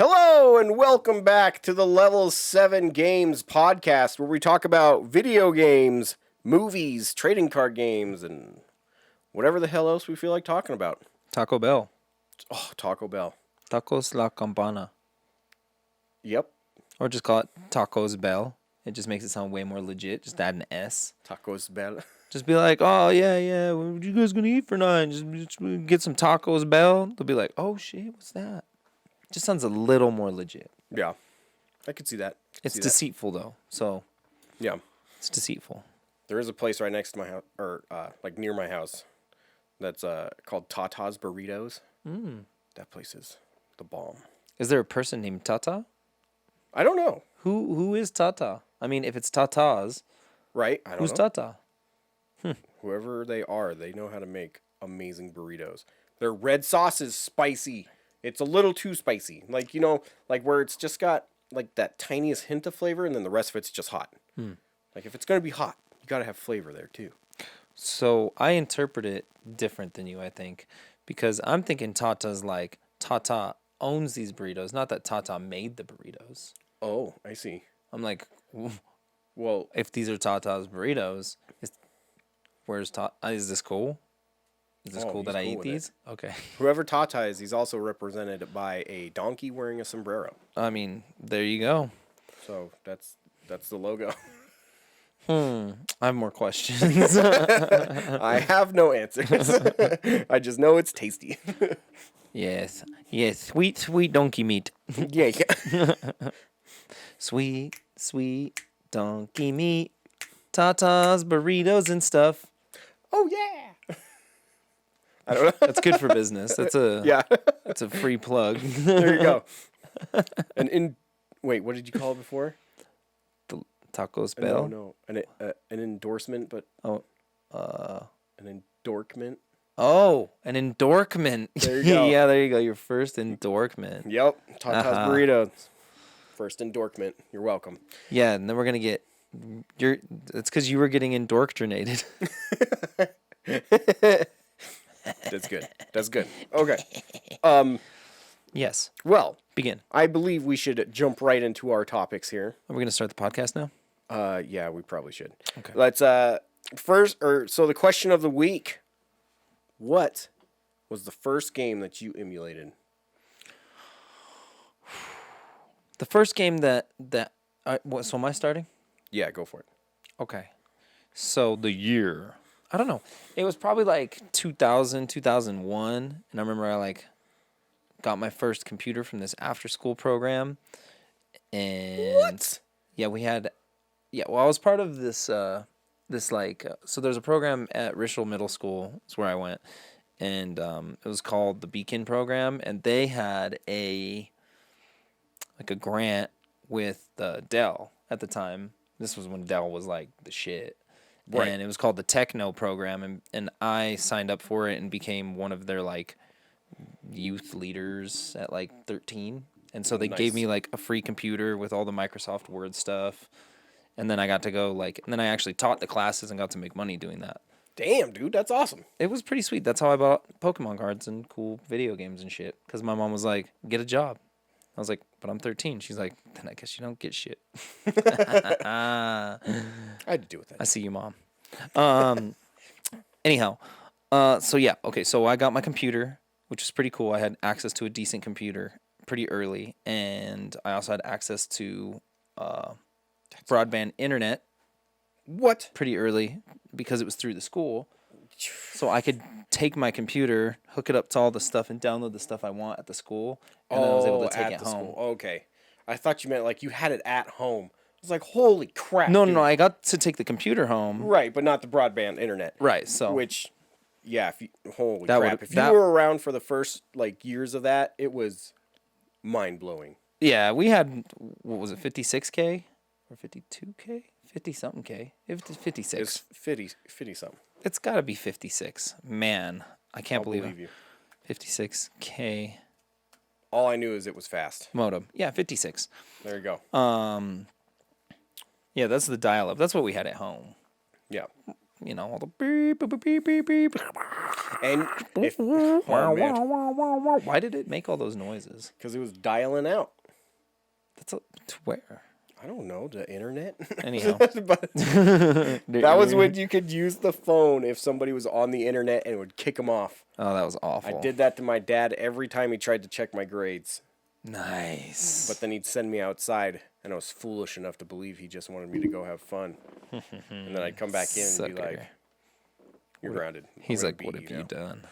Hello and welcome back to the Level 7 Games podcast where we talk about video games, movies, trading card games, and whatever the hell else we feel like talking about. Taco Bell. Oh, Taco Bell. Tacos La Campana. Yep. Or just call it Tacos Bell. It just makes it sound way more legit. Just add an S. Tacos Bell. Just be like, oh, yeah, what you guys gonna eat for night? Just get some Tacos Bell. They'll be like, oh, shit, what's that? Just sounds a little more legit. Yeah. I could see that. It's deceitful, though. So, yeah. It's deceitful. There is a place right next to my house, or like near my house, that's called Tata's Burritos. That place is the bomb. Is there a person named Tata? I don't know. Who is Tata? I mean, if it's Tata's, right? I don't who's know. Tata? Whoever they are, they know how to make amazing burritos. Their red sauce is spicy. It's a little too spicy. Like, like where it's just got like that tiniest hint of flavor and then the rest of it's just hot. Like if it's going to be hot, you got to have flavor there too. So I interpret it different than you, I think, because I'm thinking Tata's like Tata owns these burritos, not that Tata made the burritos. Oh, I see. I'm like, well, if these are Tata's burritos, is this cool? Is this cool that I eat these? Okay. Whoever Tata is, he's also represented by a donkey wearing a sombrero. I mean, there you go. So that's the logo. I have more questions. I have no answers. I just know it's tasty. Yes, sweet donkey meat. Yeah. Sweet donkey meat. Tata's burritos and stuff. Oh yeah. I don't know. That's good for business. That's a free plug. There you go. Wait, what did you call it before? The Tacos Bell? No. An endorsement, but an endorkment. Oh, an endorkment. There you go. Yeah, there you go. Your first endorkment. Yep. Tata's burritos. First endorkment. You're welcome. Yeah, and then we're gonna get it's because you were getting endorktrinated. That's good. Okay. Yes. Well, begin. I believe we should jump right into our topics here. Are we gonna start the podcast now? Yeah, we probably should. Okay. Let's so the question of the week. What was the first game that you emulated? The first game so am I starting? Yeah, go for it. Okay. So the year, I don't know. It was probably like 2000, 2001. And I remember I got my first computer from this after school program. And what? Yeah, I was part of this, so there's a program at Richel Middle School. It's where I went. And it was called the Beacon program. And they had a grant with Dell at the time. This was when Dell was like the shit. Right. And it was called the Techno program. And I signed up for it and became one of their youth leaders at 13. And so they gave me a free computer with all the Microsoft Word stuff. And then I got to go and then I actually taught the classes and got to make money doing that. Damn, dude, that's awesome. It was pretty sweet. That's how I bought Pokemon cards and cool video games and shit. Because my mom was like, get a job. I was like, but I'm 13. She's like, then I guess you don't get shit. I had to do with that. I see you, Mom. Anyhow, so yeah, okay. So I got my computer, which was pretty cool. I had access to a decent computer pretty early, and I also had access to broadband internet. What? Pretty early because it was through the school. So I could take my computer, hook it up to all the stuff, and download the stuff I want at the school, and then I was able to take it home. School. Okay. I thought you meant you had it at home. I was like, holy crap. No, I got to take the computer home. Right, but not the broadband internet. Right, so. Which, yeah, holy crap. If you were around for the first, years of that, it was mind-blowing. Yeah, we had, what was it, 56K? Or 52K? 50-something K. It was 56. It's 50-something. It's got to be 56. Man, I can't believe it. You. 56K. All I knew is it was fast. Modem. Yeah, 56. There you go. Yeah, that's the dial-up. That's what we had at home. Yeah. you know, all the beep, beep, beep, beep, beep. And if, oh man, Why did it make all those noises? because it was dialing out. To where? I don't know, the internet. Anyhow. But that was when you could use the phone if somebody was on the internet and it would kick them off. Oh, that was awful. I did that to my dad every time he tried to check my grades. Nice. But then he'd send me outside, and I was foolish enough to believe he just wanted me to go have fun. And then I'd come back in and be like, "You're grounded." He's like, "What have you done?"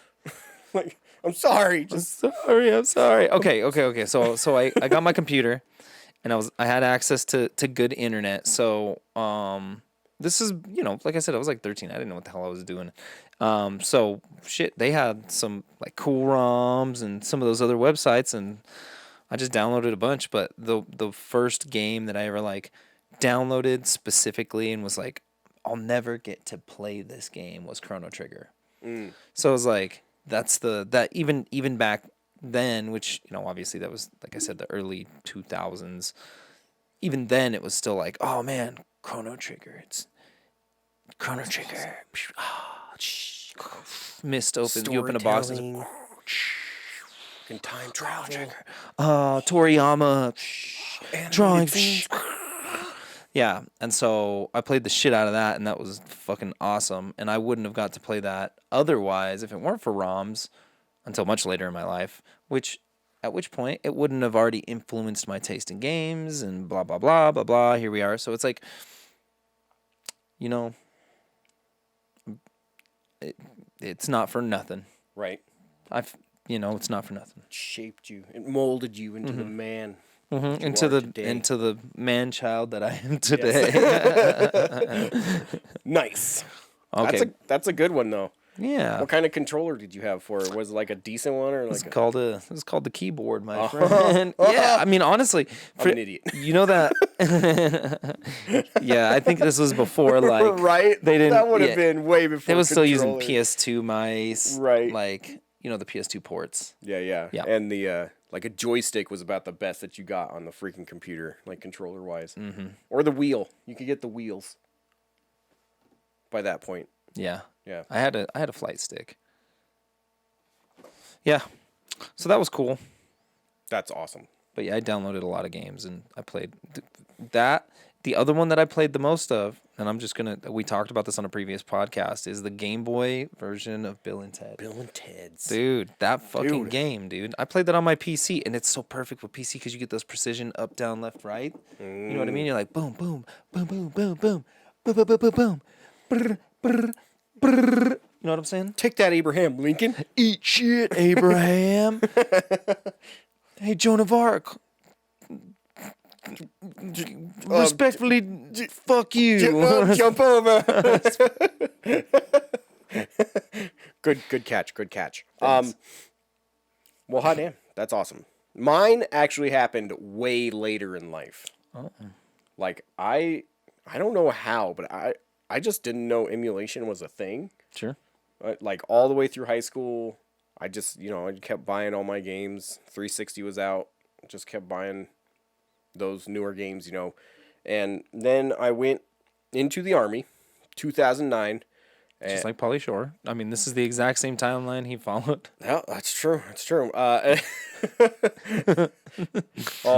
Like, I'm sorry. Just I'm sorry. Okay. So I got my computer, and I had access to good internet. So this is, you know, like I said, I was like 13. I didn't know what the hell I was doing. So shit, they had some like cool ROMs and some of those other websites, and I just downloaded a bunch. But the first game that I ever like downloaded specifically and was like, I'll never get to play this game was Chrono Trigger. So I was like, that even back then, which, you know, obviously that was, like I said, the early 2000s. Even then, it was still like, oh man, Chrono Trigger. It's Chrono Trigger. Mist open. You open a box. Storytelling. Fucking time travel. Toriyama. Animated Drawing. scenes. Yeah, and so I played the shit out of that, and that was fucking awesome. And I wouldn't have got to play that otherwise if it weren't for ROMs until much later in my life, at which point it wouldn't have already influenced my taste in games and blah, blah, blah, blah, blah. Here we are. So it's like, you know, it's not for nothing. Right. It's not for nothing. It shaped you. It molded you into the man. that you Into are the today. into the man child that I am today. Nice. Okay. That's a good one though. Yeah. What kind of controller did you have for it? Was it like a decent one or like It's called the keyboard, my friend. Yeah, I mean honestly, I'm an idiot. You know that. Yeah, I think this was before like right? They didn't. That would have yeah, been way before. They were still using controllers. PS2 mice, Right. Like, you know, the PS2 ports. Yeah. Yeah. And the like a joystick was about the best that you got on the freaking computer, like controller wise. Mm-hmm. Or the wheel. You could get the wheels. By that point. Yeah. Yeah. I had a flight stick. Yeah. So that was cool. That's awesome. But yeah, I downloaded a lot of games and I played that. The other one that I played the most of, and we talked about this on a previous podcast, is the Game Boy version of Bill and Ted. Bill and Ted's. Dude, that fucking game, dude. I played that on my PC, and it's so perfect for PC because you get those precision up, down, left, right. You know what I mean? You're like boom, boom, boom, boom, boom, boom, boom, boom, boom, boom, boom. Brr, brr, brr. You know what I'm saying? Take that, Abraham Lincoln. Eat shit, Abraham. Hey, Joan of Arc. Respectfully, fuck you. Jump over. Good catch. Thanks. Well, hot damn. That's awesome. Mine actually happened way later in life. Like I don't know how, but I just didn't know emulation was a thing. Sure. Like all the way through high school, I just, I kept buying all my games. 360 was out. Just kept buying those newer games, And then I went into the Army, 2009. Just like Pauly Shore. I mean, this is the exact same timeline he followed. Yeah, that's true. Oh,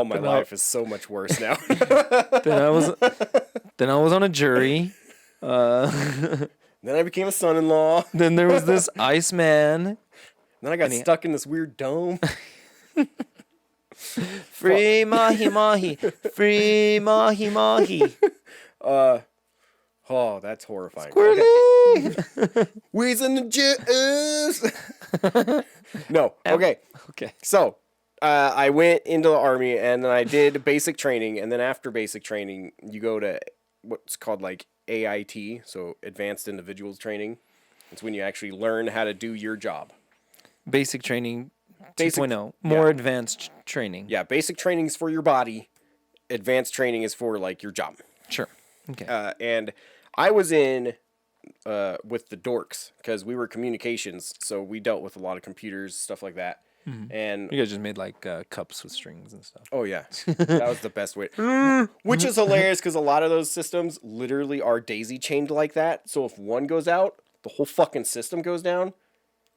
my life is so much worse now. Then I was on a jury. Then I became a son-in-law. Then there was this Iceman. Then I got stuck in this weird dome. Free mahi mahi. Free mahi mahi. Oh, that's horrifying. Squirrely. We's in the juice. No. Okay. Okay. So, I went into the Army and then I did basic training. And then after basic training, you go to what's called like AIT, so Advanced Individuals Training. It's when you actually learn how to do your job. Basic training 2.0. More advanced training. Yeah, basic training is for your body. Advanced training is for like your job. Sure. Okay. And I was in with the dorks because we were communications, so we dealt with a lot of computers, stuff like that. And You guys just made like cups with strings and stuff. oh yeah, that was the best way. Which is hilarious because a lot of those systems literally are daisy chained like that. So if one goes out, the whole fucking system goes down.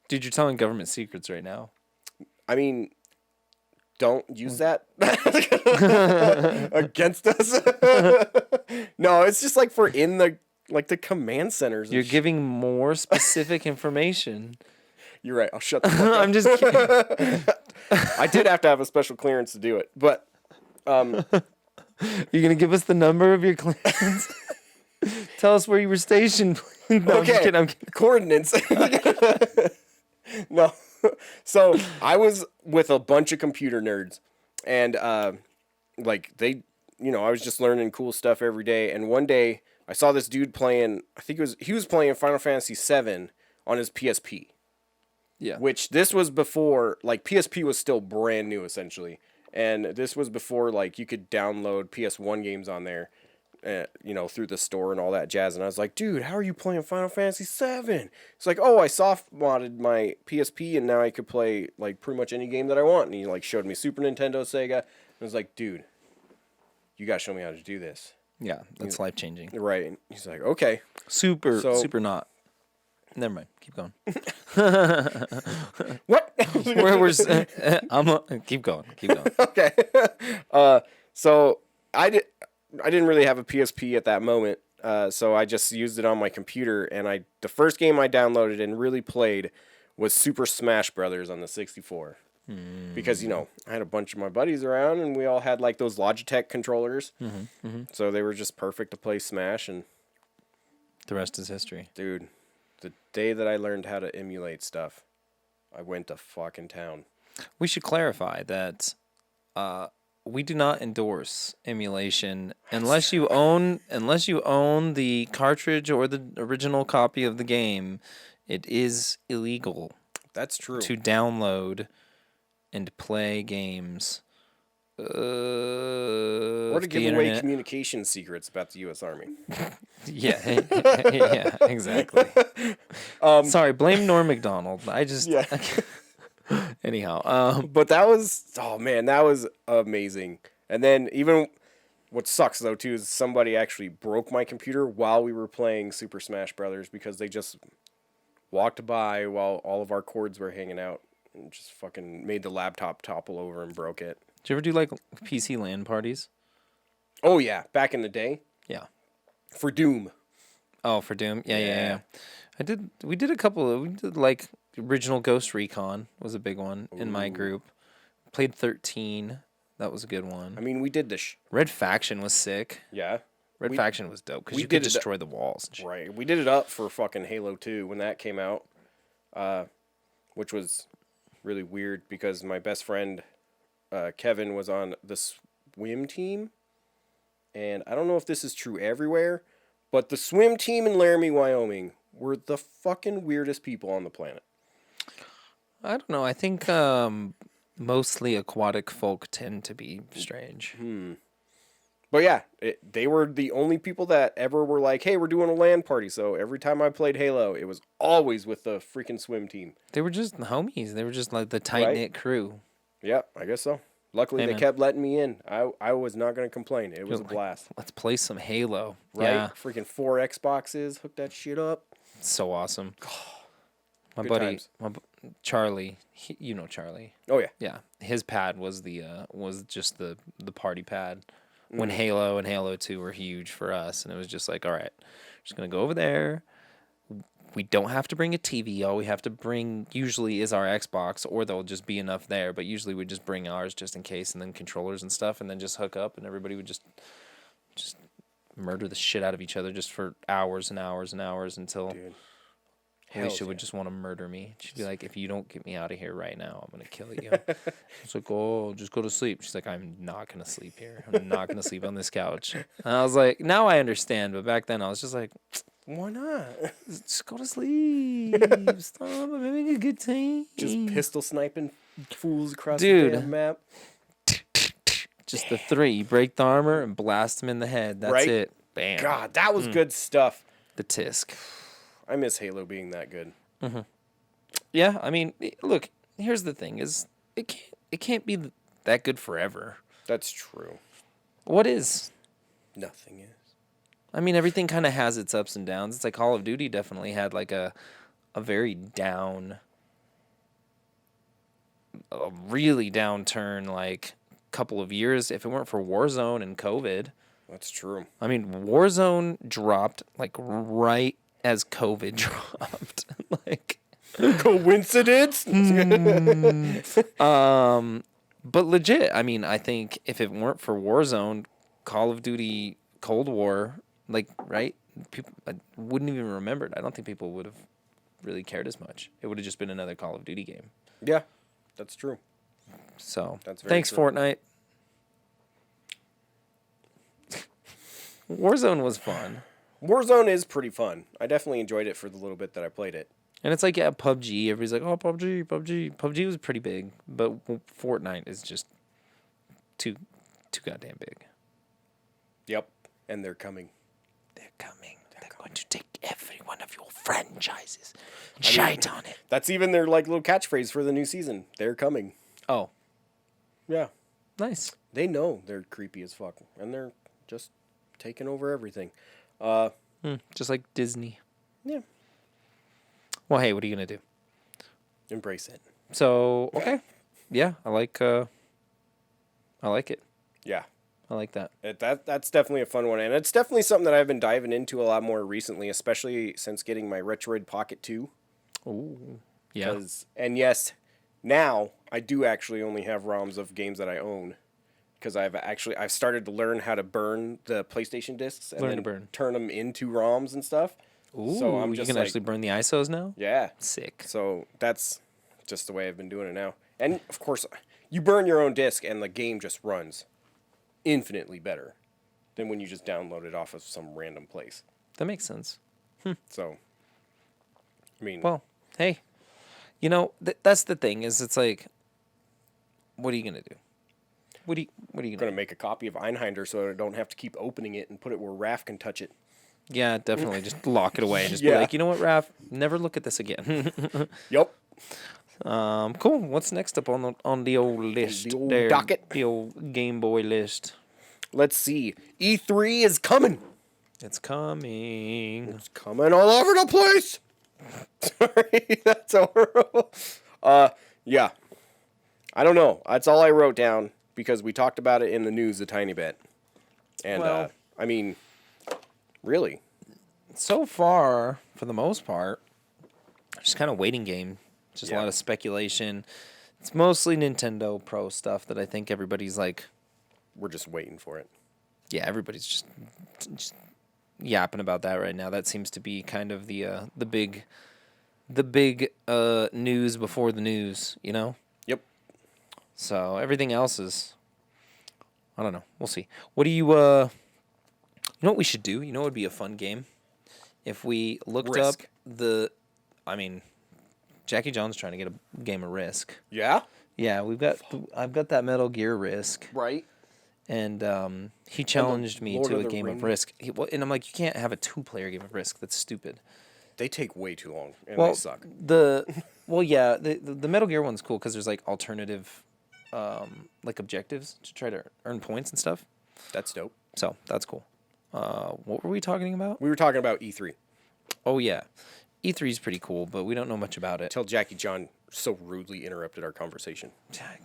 Dude, you're telling government secrets right now. I mean, don't use that against us. No, it's just like for in the command centers. You're giving more specific information. You're right. I'll shut the fuck up. I'm just kidding. I did have to have a special clearance to do it, but You're gonna give us the number of your clearance? Tell us where you were stationed. No, I'm just kidding. Coordinates. No. So I was with a bunch of computer nerds, and like they, I was just learning cool stuff every day. And one day I saw this dude playing. I think he was playing Final Fantasy VII on his PSP. Yeah. Which this was before, like PSP was still brand new essentially, and this was before like you could download PS1 games on there. Through the store and all that jazz. And I was like, dude, how are you playing Final Fantasy VII? It's like, oh, I soft modded my PSP and now I could play like pretty much any game that I want. And he like showed me Super Nintendo, Sega. And I was like, dude, you gotta show me how to do this. Yeah, that's life changing. Right. And he's like, okay. Super not. Never mind. Keep going. What? Keep going. Okay. So I didn't really have a PSP at that moment, so I just used it on my computer. And the first game I downloaded and really played was Super Smash Brothers on the 64. Because I had a bunch of my buddies around, and we all had like those Logitech controllers, so they were just perfect to play Smash. And the rest is history, dude. The day that I learned how to emulate stuff, I went to fucking town. We should clarify that. We do not endorse emulation unless you own the cartridge or the original copy of the game. It is illegal. That's true. To download and play games. Or to give away communication secrets about the U.S. Army. Yeah, yeah, exactly. Sorry, blame Norm Macdonald. Yeah. Anyhow, but that was amazing. And then even what sucks though too is somebody actually broke my computer while we were playing Super Smash Brothers because they just walked by while all of our cords were hanging out and just fucking made the laptop topple over and broke it. Did you ever do like PC LAN parties? Oh yeah, back in the day. Yeah. For Doom. Oh, for Doom. Yeah. We did a couple. We did like original Ghost Recon was a big one in my group. Played 13. That was a good one. I mean, we did Red Faction was sick. Yeah. Red Faction was dope because you could destroy the walls. And shit. Right. We did it up for fucking Halo 2 when that came out, which was really weird because my best friend Kevin was on the swim team, and I don't know if this is true everywhere, but the swim team in Laramie, Wyoming were the fucking weirdest people on the planet. I don't know. I think mostly aquatic folk tend to be strange. But yeah, they were the only people that ever were like, hey, we're doing a LAN party. So every time I played Halo, it was always with the freaking swim team. They were just homies. They were just like the tight-knit crew. Yeah, I guess so. Luckily, they kept letting me in. I was not going to complain. It was a blast. Let's play some Halo. Right? Yeah. Freaking 4 Xboxes. Hook that shit up. So awesome. My Good buddy, times. Charlie, Charlie. Oh, yeah. Yeah. His pad was was just the party pad when Halo and Halo 2 were huge for us. And it was just like, all right, just going to go over there. We don't have to bring a TV. All we have to bring usually is our Xbox, or there'll just be enough there. But usually we just bring ours just in case, and then controllers and stuff, and then just hook up, and everybody would just murder the shit out of each other just for hours and hours and hours until Alicia would just want to murder me. She'd be like, if you don't get me out of here right now, I'm going to kill you. It's like, oh, just go to sleep. She's like, I'm not going to sleep here. I'm not going to sleep on this couch. And I was like, now I understand. But back then I was just like, why not? Just go to sleep. Stop. I'm having a good time. Just pistol sniping fools across the damn map. Just the 3. You break the armor and blast them in the head. That's it. Bam. God, that was good stuff. The Tisk. I miss Halo being that good. Yeah, I mean, look, here's the thing is it can't be that good forever. That's true. What is? Nothing is. I mean, everything kind of has its ups and downs. It's like Call of Duty definitely had like a very down, a really downturn like couple of years. If it weren't for Warzone and COVID, That's true. I mean, Warzone dropped like right as COVID dropped. Like, Coincidence? but legit, I mean, I think if it weren't for Warzone, Call of Duty Cold War, like, right? People I wouldn't even remember it. I don't think people would have really cared as much. It would have just been another Call of Duty game. Yeah, that's true. So, That's very thanks, true. Fortnite. Warzone was fun. Warzone is pretty fun. I definitely enjoyed it for the little bit that I played it. And it's like, yeah, PUBG. Everybody's like, oh, PUBG, PUBG. PUBG was pretty big, but Fortnite is just too goddamn big. Yep, and they're coming. They're coming. They're going to take every one of your franchises and shite on it. That's even their like little catchphrase for the new season. They're coming. Oh, Yeah, nice. they know they're creepy as fuck, and they're just taking over everything. Just like Disney. Yeah, Well, hey, what are you going to do? embrace it. So, okay. Yeah, I like it. Yeah, I like that. that's definitely a fun one, and it's definitely something that I've been diving into a lot more recently, especially since getting my Retroid Pocket 2. Ooh. Yeah. And yes, now I do actually only have ROMs of games that I own, because I've started to learn how to burn the PlayStation discs and Learn to then burn. turn them into ROMs and stuff. Ooh, So I'm you just can like, actually burn the ISOs now? yeah. Sick. So that's just the way I've been doing it now. And of course, you burn your own disc and the game just runs infinitely better than when you just download it off of some random place. That makes sense. So, I mean, Well, hey, that's the thing is it's like, what are you going to do? What are you I'm going going to make a copy of Einhinder so I don't have to keep opening it and put it where Raph can touch it. Yeah, definitely. Just lock it away. Just Yeah. be like, you know what, Raph? Never look at this again. Yup. Cool. What's next up on the old list? The old docket. The old Game Boy list. Let's see. E3 is coming. It's coming. It's coming all over the place. Sorry, that's horrible. Yeah. I don't know. That's all I wrote down because we talked about it in the news a tiny bit. And, Well- I mean, really. So far, for the most part, just kind of waiting game. Just a Yeah. lot of speculation. It's mostly Nintendo Pro stuff that I think everybody's like, We're just waiting for it. yeah, everybody's just yapping about that right now. That seems to be kind of the big news before the news, you know? Yep. So everything else is, I don't know. We'll see. What do you know what we should do? You know what would be a fun game? If we looked up Risk. I mean, Jackie John's trying to get a game of Risk. Yeah? Yeah, I've got that Metal Gear Risk, Right. and he challenged me Lord to of a the game of Rings. Risk. And I'm like, you can't have a 2-player game of Risk. That's stupid. They take way too long, and Well, they suck. the Metal Gear one's cool because there's like alternative, like objectives to try to earn points and stuff. That's dope. So that's cool. What were we talking about? We were talking about E3. Oh yeah, E3 is pretty cool, but we don't know much about it. Till Jackie John so rudely interrupted our conversation.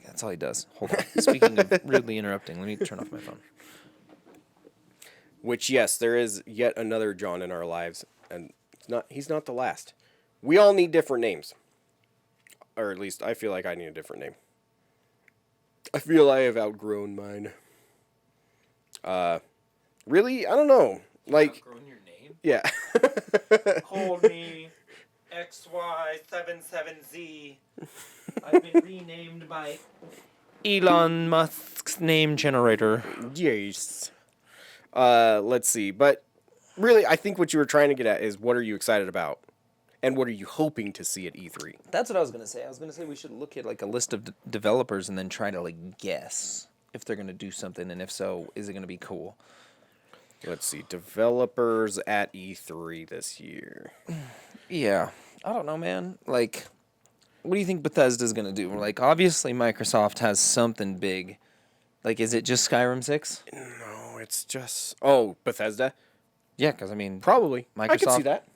That's all he does. Hold on. Speaking of rudely interrupting, let me turn off my phone. Which, yes, there is yet another John in our lives, and he's not the last. We all need different names. Or at least I feel like I need a different name. I feel I have outgrown mine. Really? I don't know. Like, Outgrown your name? yeah. Call me XY77Z. I've been renamed by Elon Musk's name generator. Yes. Let's see. But really, I think what you were trying to get at is what are you excited about? And what are you hoping to see at E3? That's what I was gonna say. I was gonna say we should look at like a list of developers and then try to like guess if they're gonna do something, and if so, is it gonna be cool? Let's see. Developers at E3 this year. Yeah, I don't know, man. Like, what do you think Bethesda's gonna do? Like, obviously, Microsoft has something big. Like, is it just Skyrim 6? No, it's just Bethesda. Yeah, because I mean, Probably. I could see Microsoft. that.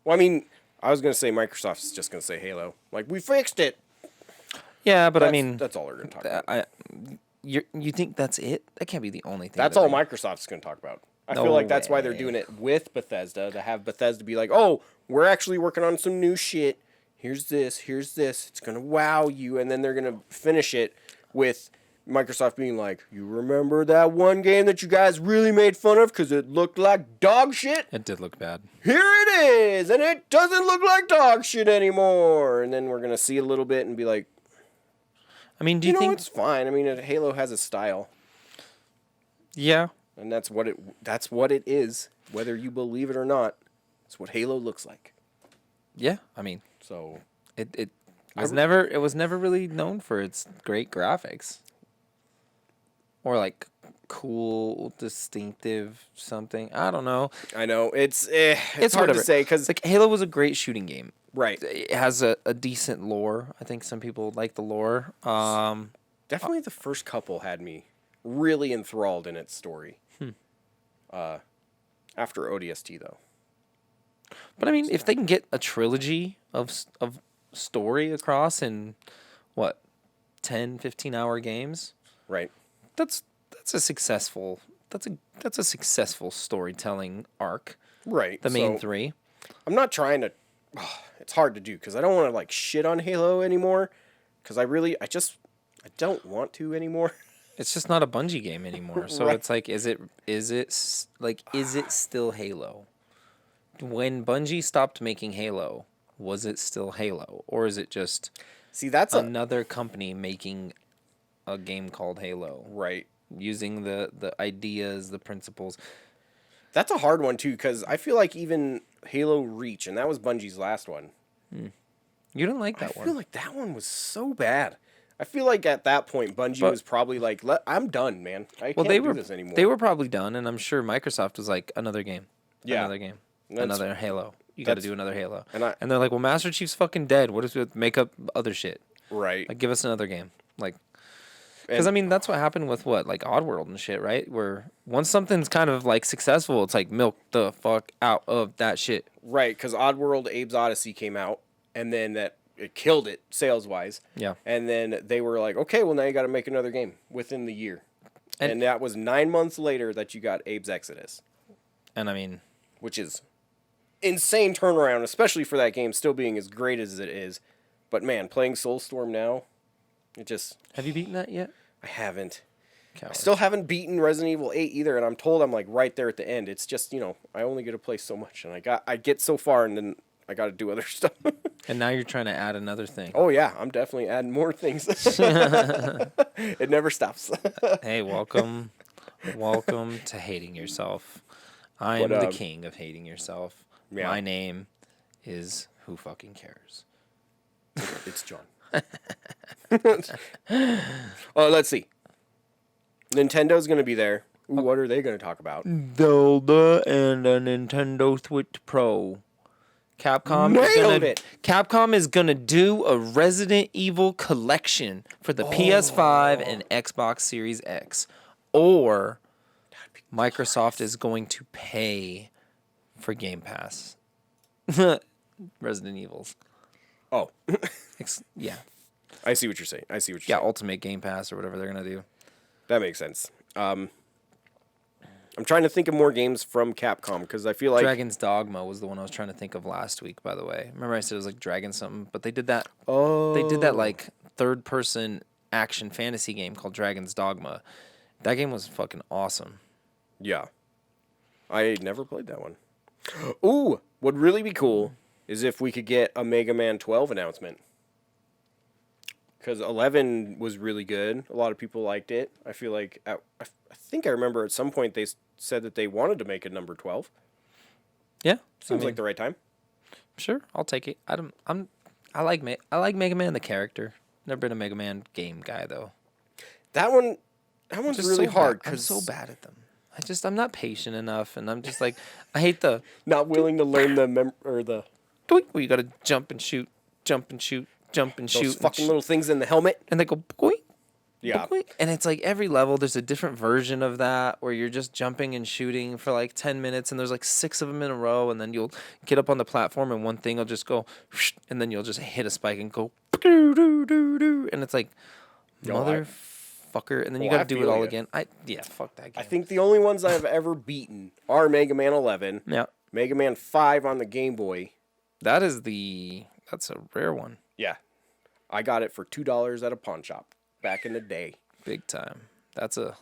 Well, I mean, I was gonna say Microsoft's just gonna say Halo. Like, we fixed it. Yeah, but I That's, mean, that's all they're gonna talk about. you think that's it? That can't be the only thing. That's that all they- Microsoft's gonna talk about. I No feel like that's why they're way. doing it with Bethesda, to have Bethesda be like, oh, we're actually working on some new shit. Here's this. It's gonna wow you, and then they're gonna finish it with Microsoft being like, you remember that one game that you guys really made fun of because it looked like dog shit? It did look bad. Here it is, and it doesn't look like dog shit anymore. And then we're gonna see a little bit and be like, I mean, do you you know, think? it's fine. I mean, Halo has a style, Yeah. and that's what it is. Whether you believe it or not, it's what Halo looks like. Yeah. I mean, So it was never really known for its great graphics. Or like cool, distinctive something. I don't know. I know it's hard whatever. to say because Like Halo was a great shooting game. right, It has a decent lore. I think some people like the lore. definitely the first couple had me really enthralled in its story. After ODST though, But I mean, if they can get a trilogy of story across in what 10, 15-hour games, right? that's a successful storytelling arc. Right. The main So, three. I'm not trying to. It's hard to do because I don't want to like shit on Halo anymore. Because I don't want to anymore. It's just not a Bungie game anymore. So Right. it's like, is it still Halo? When Bungie stopped making Halo, was it still Halo, or is it just See, that's another company making a game called Halo, right. using the ideas, the principles? That's a hard one too because I feel like even Halo Reach, and that was Bungie's last one. You didn't like I that feel one. like that one was so bad. I feel like at that point Bungie But- was probably like, "I'm done, man. I Well, can't they do were this anymore." they were probably done, and I'm sure Microsoft was like, another game, Yeah. another game, That's- another Halo. You got to that's- do another Halo. and I- And they're like, well, Master Chief's fucking dead. What if we make up other shit? right. Like, give us another game. Like, because I And- mean, that's what happened with like Oddworld and shit, right? Where once something's kind of like successful, it's like milk the fuck out of that shit. Right, because Oddworld Abe's Odyssey came out, and then it killed it sales wise. Yeah. And then they were like, okay, well, now you got to make another game within the year. And- And that was 9 months later that you got Abe's Exodus, And I mean, which is insane turnaround, especially for that game still being as great as it is. But man, playing Soulstorm now, it just, have you beaten that yet? I haven't. I Coward. still haven't beaten Resident Evil 8 either, and I'm told I'm like right there at the end. It's just, I only get to play so much, and I get so far, and then I got to do other stuff. And now you're trying to add another thing. Oh yeah, I'm definitely adding more things. It never stops. Hey, welcome to hating yourself. I am But, the king of hating yourself. yeah. My name is Who Fucking Cares. It's John. Let's see. Nintendo's gonna be there. Ooh, what are they gonna talk about? Zelda and a Nintendo Switch Pro. Nailed it. Capcom is gonna do a Resident Evil collection for the PS5 and Xbox Series X, or Microsoft is going to pay for Game Pass. Resident Evils. Oh, Yeah, I see what you're saying. yeah, Ultimate Game Pass or whatever they're gonna do. That makes sense. I'm trying to think of more games from Capcom because I feel like Dragon's Dogma was the one I was trying to think of last week. By the way, remember I said it was like Dragon something, but they did that. oh, They did that like third-person action fantasy game called Dragon's Dogma. That game was fucking awesome. yeah. I never played that one. Ooh, what'd really be cool is if we could get a Mega Man 12 announcement. Because 11 was really good. A lot of people liked it. I feel like I think I remember at some point they said that they wanted to make a number 12. Yeah, Seems like the right time. sure. I'll take it. I like Mega Man the character. Never been a Mega Man game guy though. That one's Just really so hard bad. I'm because so bad at them. I'm not patient enough, and I'm just like I hate the not willing to learn the where you got to jump and shoot, jump and shoot. Those fucking little things in the helmet. And they go, boing, Yeah. boing. And it's like every level, there's a different version of that where you're just jumping and shooting for like 10 minutes and there's like 6 of them in a row. And then you'll get up on the platform and one thing will just go, and then you'll just hit a spike and go, doo, doo, doo, doo. And it's like, motherfucker. And then you got to do it all again. Fuck that game. I think the only ones I've ever beaten are Mega Man 11. Yeah. Mega Man 5 on the Game Boy. That's a rare one. Yeah. I got it for $2 at a pawn shop back in the day. Big time. What's that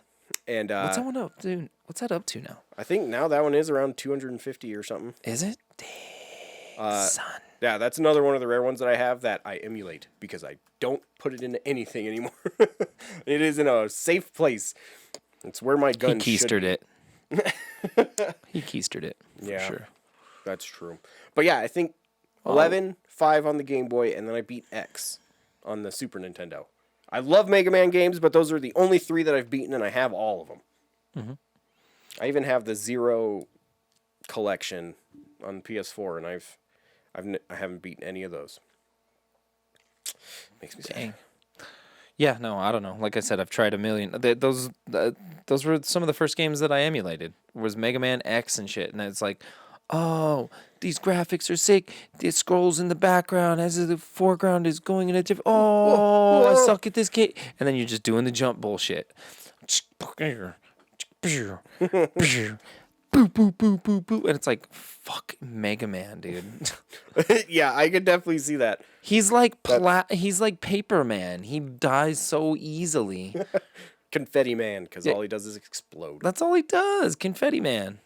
one up, dude? What's that up to now? I think now that one is around 250 or something. Is it? Dang, son. Yeah, that's another one of the rare ones that I have that I emulate because I don't put it into anything anymore. It is in a safe place. It's where my gun He keistered should it. He keistered it. For sure. That's true. But yeah, I think 11, 5 on the Game Boy, and then I beat X on the Super Nintendo. I love Mega Man games, but those are the only 3 that I've beaten, and I have all of them. Mm-hmm. I even have the Zero collection on PS4, and I haven't beaten any of those. Makes me sad. Dang. Yeah, no, I don't know. Like I said, I've tried a million. Those were some of the first games that I emulated. Was Mega Man X and shit, and it's like, oh, these graphics are sick. It scrolls in the background as the foreground is going in a different. Oh, whoa. I suck at this game. And then you're just doing the jump bullshit. Boo, boo, boo, boo, boo. And it's like, fuck Mega Man, dude. Yeah, I could definitely see that. He's like he's like Paper Man. He dies so easily. Confetti Man, because all he does is explode. That's all he does. Confetti Man.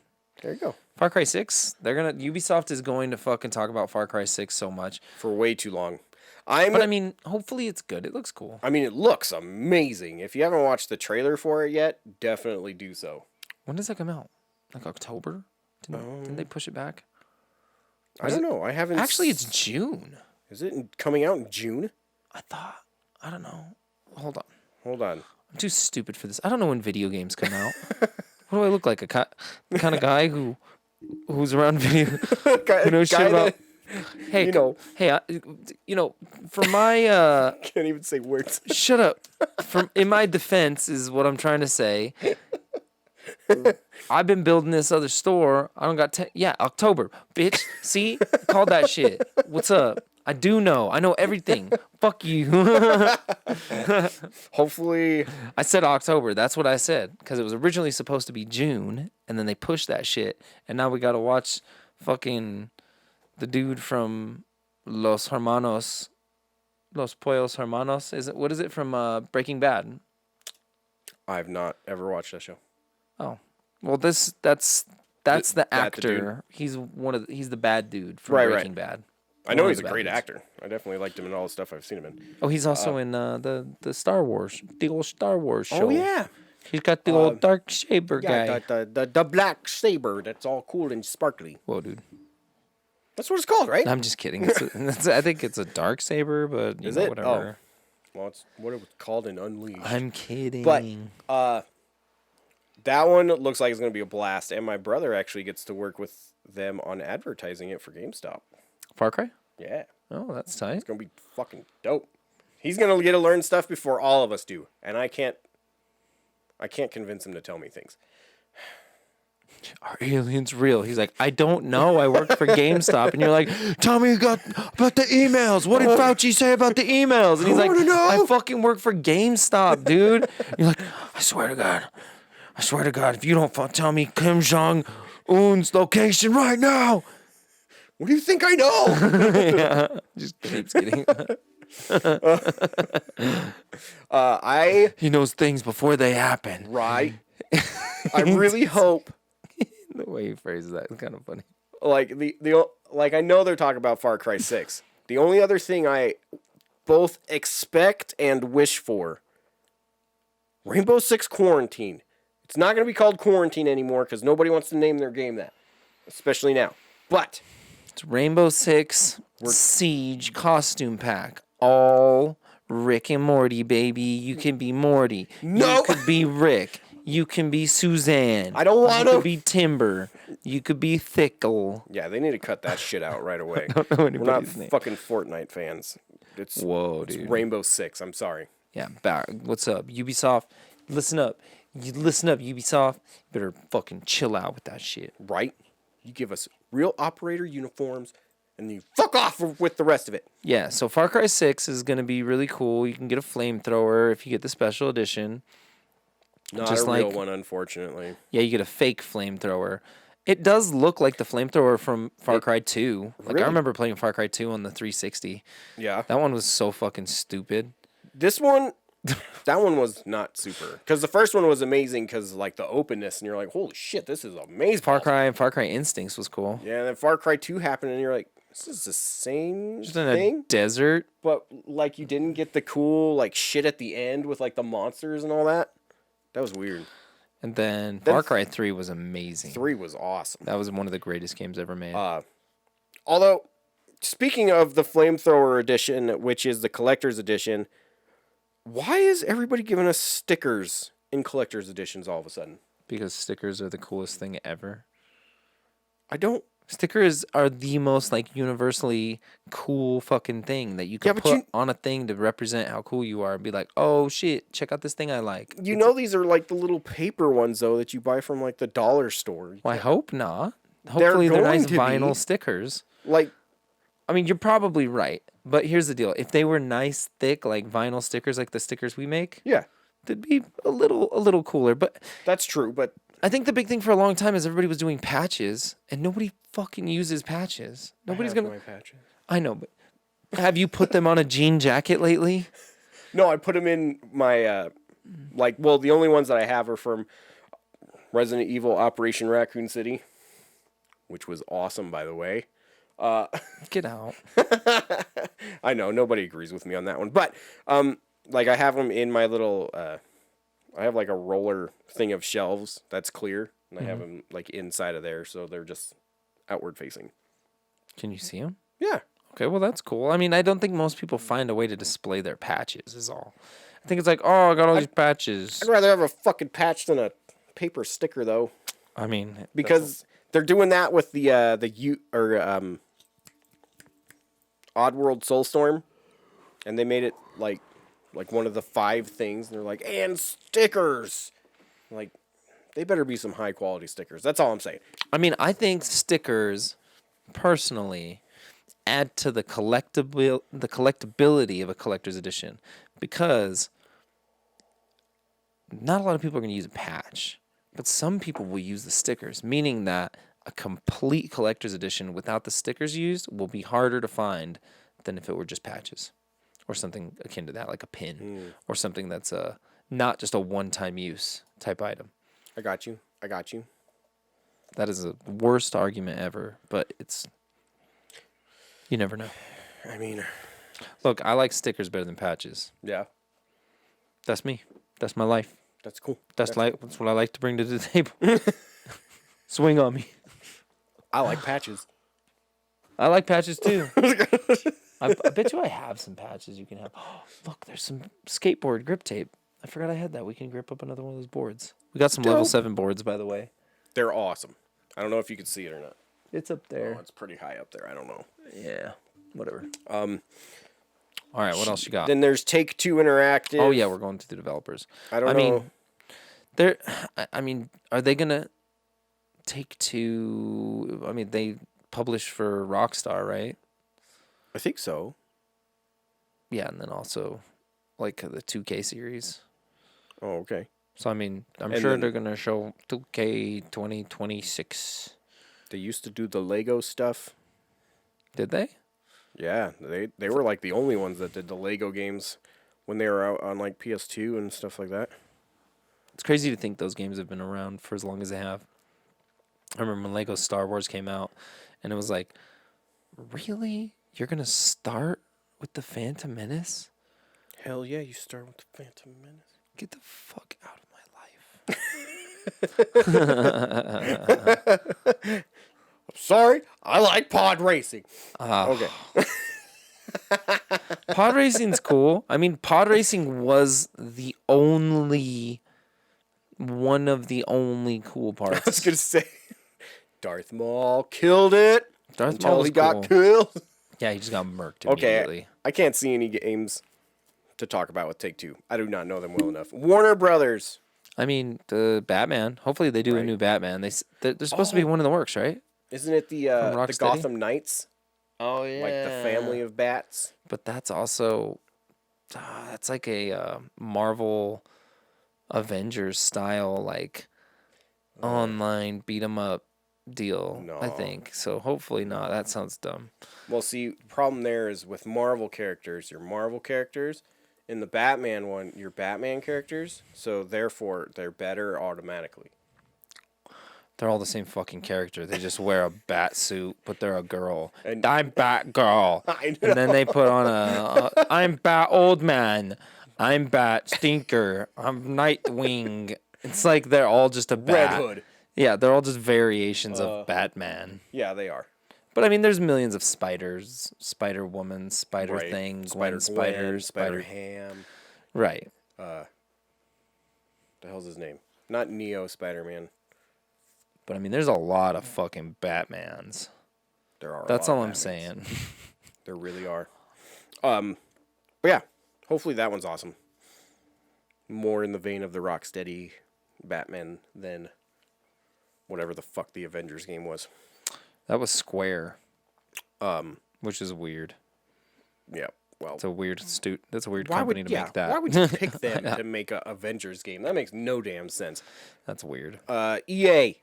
There you go. Far Cry 6. Ubisoft is going to fucking talk about Far Cry 6 so much. For way too long. But I mean, hopefully it's good. It looks cool. I mean, it looks amazing. If you haven't watched the trailer for it yet, definitely do so. When does that come out? Like October? Didn't they push it back? I don't know. I haven't. Actually, it's June. Is it coming out in June? I don't know. Hold on. I'm too stupid for this. I don't know when video games come out. What do I look like? The kind of guy who's around video, who knows shit about. Hey, for my can't even say words. Shut up. In my defense is what I'm trying to say. I've been building this other store. I don't got October, bitch. See, called that shit. What's up? I do know. I know everything. Fuck you. Hopefully. I said October. That's what I said. Because it was originally supposed to be June. And then they pushed that shit. And now we got to watch fucking the dude from Los Pollos Hermanos. What is it from Breaking Bad? I've not ever watched that show. Oh. Well, that's the actor. He's the bad dude from Breaking Bad. I know he's a great actor. I definitely liked him in all the stuff I've seen him in. Oh, he's also in the Star Wars, the old Star Wars show. Oh yeah, he's got the old dark saber guy. The black saber that's all cool and sparkly. Whoa, dude. That's what it's called, right? I'm just kidding. I think it's a dark saber, but you know, whatever. Oh. Well, it's what it was called in Unleashed. I'm kidding. But that one looks like it's going to be a blast, and my brother actually gets to work with them on advertising it for GameStop. Far Cry? Yeah. Oh, that's tight. It's going to be fucking dope. He's going to get to learn stuff before all of us do, and I can't convince him to tell me things. Are aliens real? He's like, I don't know. I work for GameStop. And you're like, tell me about the emails. What did Fauci say about the emails? And he's like, I fucking work for GameStop, dude. And you're like, I swear to God, if you don't tell me Kim Jong-un's location right now. What do you think I know? Yeah, just keeps getting. He knows things before they happen. Right. I really hope. The way he phrases that is kind of funny. Like I know they're talking about Far Cry 6. The only other thing I both expect and wish for, Rainbow Six Quarantine. It's not going to be called Quarantine anymore because nobody wants to name their game that, especially now. But it's Rainbow Six Siege costume pack. All Rick and Morty, baby. You can be Morty. No. You could be Rick. You can be Suzanne. I don't want to. You could be Timber. You could be Thickle. Yeah, they need to cut that shit out right away. I don't know We're not name. fucking Fortnite fans. It's Whoa, it's dude. Rainbow Six. I'm sorry. Yeah, what's up, Ubisoft? Listen up. You listen up, Ubisoft. You better fucking chill out with that shit. Right? You give us real operator uniforms, and you fuck off with the rest of it. Yeah, so Far Cry 6 is going to be really cool. You can get a flamethrower if you get the special edition. Not Just a real like- one, unfortunately. Yeah, you get a fake flamethrower. It does look like the flamethrower from Far Cry 2. Like, Really? I remember playing Far Cry 2 on the 360. Yeah. That one was so fucking stupid. This one, that one was not super. Because the first one was amazing because, like, the openness, and you're like, holy shit, this is amazing. Far Cry Instincts was cool. Yeah, and then Far Cry 2 happened, and you're like, this is the same Just in a thing? desert. But, like, you didn't get the cool, like, shit at the end with, like, the monsters and all that. That was weird. And then Far Cry 3 was amazing. 3 was awesome. That was one of the greatest games ever made. Although, speaking of the Flamethrower edition, which is the collector's edition, why is everybody giving us stickers in collector's editions all of a sudden? Because stickers are the coolest thing ever. I don't. Stickers are the most like universally cool fucking thing that you can Yeah, but put you- on a thing to represent how cool you are and be like, oh shit, check out this thing I like. You know these are like the little paper ones, though, that you buy from, like, the dollar store. Well, I hope not. Hopefully they're going nice to be. vinyl stickers. Like, I mean, you're probably right. But here's the deal. If they were nice, thick, like vinyl stickers like the stickers we make, yeah, they'd be a little cooler. But that's true, but I think the big thing for a long time is everybody was doing patches, and nobody fucking uses patches. Nobody's I have gonna. my patches. I know, but have you put them on a jean jacket lately? No, I put them in my, the only ones that I have are from Resident Evil Operation Raccoon City, which was awesome, by the way. Get out. I know, nobody agrees with me on that one. But, like, I have them in my little, I have, like, a roller thing of shelves that's clear. And I have them, like, inside of there, so they're just outward facing. Can you see them? Yeah. Okay, well that's cool. I mean, I don't think most people find a way to display their patches. Is all. I think it's like, oh, I got all these patches. I'd rather have a fucking patch than a paper sticker, though. I mean, Because they're doing that with the Oddworld Soulstorm, and they made it like one of the 5 things, and they're like, and stickers. Like, they better be some high quality stickers. That's all I'm saying. I mean, I think stickers, personally, add to the collectability of a collector's edition, because not a lot of people are going to use a patch, but some people will use the stickers, meaning that a complete collector's edition without the stickers used will be harder to find than if it were just patches or something akin to that, like a pin or something that's not just a one-time use type item. I got you. That is the worst argument ever, but it's... You never know. I mean, Look, I like stickers better than patches. yeah, That's me. That's my life. that's cool. That's what I like to bring to the table. Swing on me. I like patches. I like patches too. I bet you I have some patches you can have. Look, there's some skateboard grip tape. I forgot I had that. We can grip up another one of those boards. We got some level Dope. 7 boards, by the way. They're awesome. I don't know if you can see it or not. It's up Oh, there. it's pretty high up there. I don't know. Yeah, whatever. All right, what else you got? Then there's Take-Two Interactive. Oh yeah, we're going to the developers. I don't know. mean, they're. I mean, are they gonna take two? I mean, they publish for Rockstar, right? I think so. Yeah, and then also like the 2K series. Oh, okay. So I mean, I'm And sure then- they're gonna show 2K 2026. They used to do the Lego stuff. Did they? Yeah, they were like the only ones that did the Lego games when they were out on like PS2 and stuff like that. It's crazy to think those games have been around for as long as they have. I remember when Lego Star Wars came out, and it was like, really? You're gonna start with the Phantom Menace? Hell yeah, you start with the Phantom Menace. Get the fuck out of my life. I'm sorry, I like pod racing. Ah. Okay. Pod racing's cool. I mean, pod racing was one of the only cool I was parts. gonna say, Darth Maul killed it Darth until Maul was he got cool. killed. Yeah, he just got murked Okay, immediately. I can't see any games to talk about with Take-Two. I do not know them well enough. Warner Brothers. I mean, the Batman. Hopefully they do a Right. new Batman. There's supposed to be one in the works, right? Isn't it the Rocksteady? Gotham Knights? Oh yeah. Like the family of bats? But that's also that's like a Marvel Avengers style like online beat 'em up deal. I No. think so. Hopefully not. That sounds dumb. Well, see, problem there is with Marvel characters, your Marvel characters. In the Batman one, your Batman characters. So therefore, they're better automatically. They're all the same fucking character. They just wear a bat suit, but they're a girl. And- I'm Batgirl. I know. And then they put on I'm Bat Old Man. I'm Bat Stinker. I'm Nightwing. It's like they're all just a bat. Red Hood. Yeah, they're all just variations of Batman. Yeah, they are. But I mean, there's millions of spiders, Spider Woman, Spider Right. Thing, Spider Gwen Spider, Gwen, Spider. Ham. Right. The hell's his name? Not Neo Spider-Man. But I mean, there's a lot of fucking Batmans. There are. That's a lot all of I'm Batmans. saying. There really are. But yeah, hopefully that one's awesome. More in the vein of the Rocksteady Batman than whatever the fuck the Avengers game was. That was Square. Which is weird. Yeah. Well, It's a weird that's a weird why company would to make that. Why would you pick them to make a Avengers game? That makes no damn sense. That's weird. EA.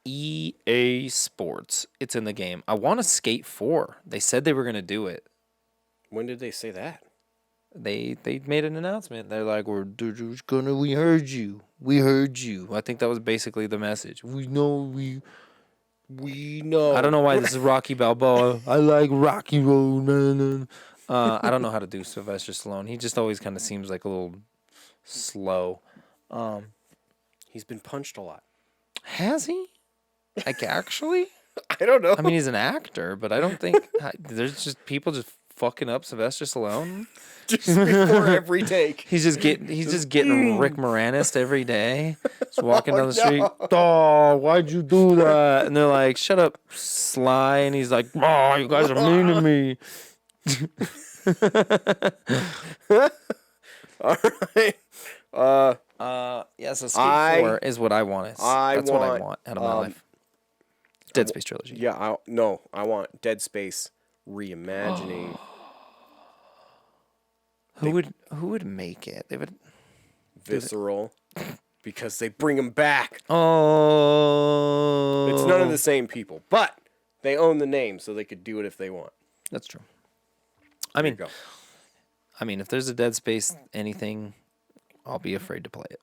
EA Sports. It's in the game. I want to Skate 4. They said they were going to do it. When did they say that? They made an announcement. They're like, we heard you. We heard you. I think that was basically the message. We know. I don't know why this is Rocky Balboa. I like Rocky Road, man. I don't know how to do Sylvester Stallone. He just always kind of seems like a little slow. He's been punched a lot. Has he? Like, actually? I don't know. I mean, he's an actor, but I don't think there's just people just fucking up Sylvester Stallone. Just before every take. He's just getting Rick Moranis every day. Just walking down the no. street. Oh, why'd you do that? And they're like, "Shut up, Sly." And he's like, "Oh, you guys are mean to me." All right. Yeah. So Skate 4 is what I want. That's what I want out of my life. Dead Space trilogy. Yeah, I want Dead Space reimagining. Who would make it? They would. Visceral, because they bring them back. Oh. It's none of the same people, but they own the name, so they could do it if they want. That's true. I mean, There you go. if there's a Dead Space anything, I'll be afraid to play it.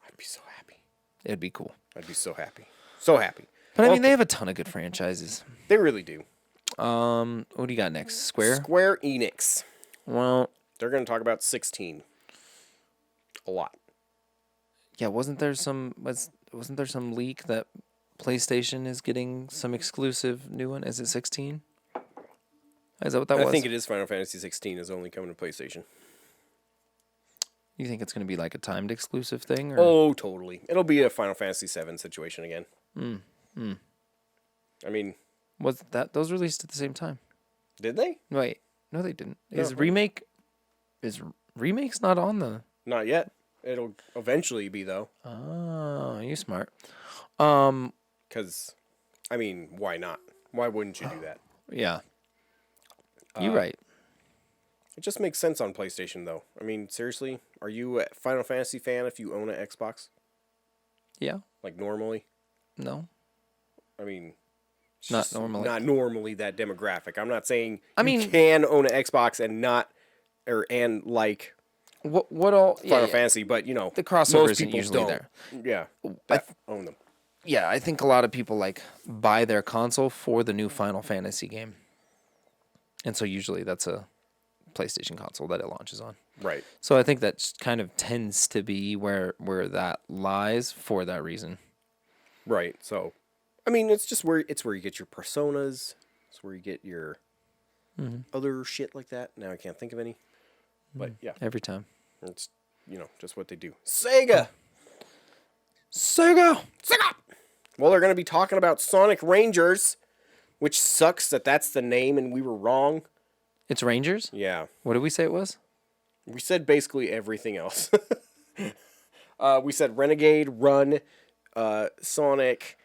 I'd be so happy. It'd be cool. I'd be so happy. So happy. But I mean, they have a ton of good franchises. They really do. What do you got next? Square? Square Enix. Well, They're going to talk about 16. A lot. yeah, wasn't there some leak that PlayStation is getting some exclusive new one? Is it 16? Is that what that was? I think it is Final Fantasy 16 is only coming to PlayStation. You think it's going to be like a timed exclusive thing? Or? Oh, totally. It'll be a Final Fantasy 7 situation again. I mean, Was those released at the same time? did they? Wait, no, they didn't. Is No. remake's not on the? Not yet. It'll eventually be, though. Oh, you smart. Because, I mean, why not? Why wouldn't you do that? Yeah. You're right. It just makes sense on PlayStation, though. I mean, seriously, are you a Final Fantasy fan if you own an Xbox? Yeah. Like, normally? No. I mean, it's Not just normally. Not normally that demographic. I'm not saying I you mean- can own an Xbox and not, and like What all? Final Fantasy, but you know, The crossover most isn't people usually don't. there. Yeah, that own them. Yeah, I think a lot of people like buy their console for the new Final Fantasy game. And so usually that's a PlayStation console that it launches on. Right. So I think that kind of tends to be where that lies for that reason. Right. So, I mean, it's just where you get your personas. It's where you get your other shit like that. Now I can't think of any. But yeah, Every time. it's just what they do. Sega. Sega! Well, they're going to be talking about Sonic Rangers, which sucks that that's the name and we were wrong. It's Rangers? Yeah. What did we say it was? We said basically everything else. We said Renegade, Run, Sonic,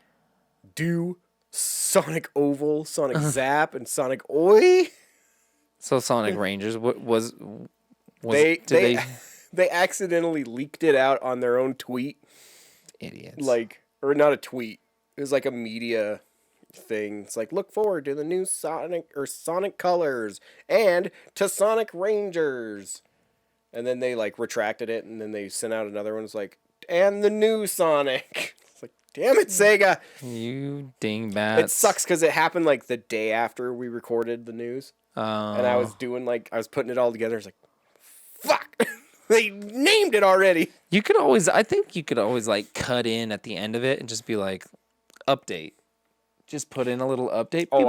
Do, Sonic Oval, Sonic Zap, and Sonic Oi. So Sonic Rangers. What was They accidentally leaked it out on their own tweet. idiots? Like, or not a tweet. It was like a media thing. It's like, look forward to the new Sonic colors and to Sonic Rangers. And then they like retracted it, and then they sent out another one. It's like, and the new Sonic. It's like, damn it, Sega. You dingbats. It sucks because it happened like the day after we recorded the news. And I was doing I was putting it all together. It's like, fuck. They named it already. I think you could always like cut in at the end of it and just be like, update. Just put in a little update. Oh,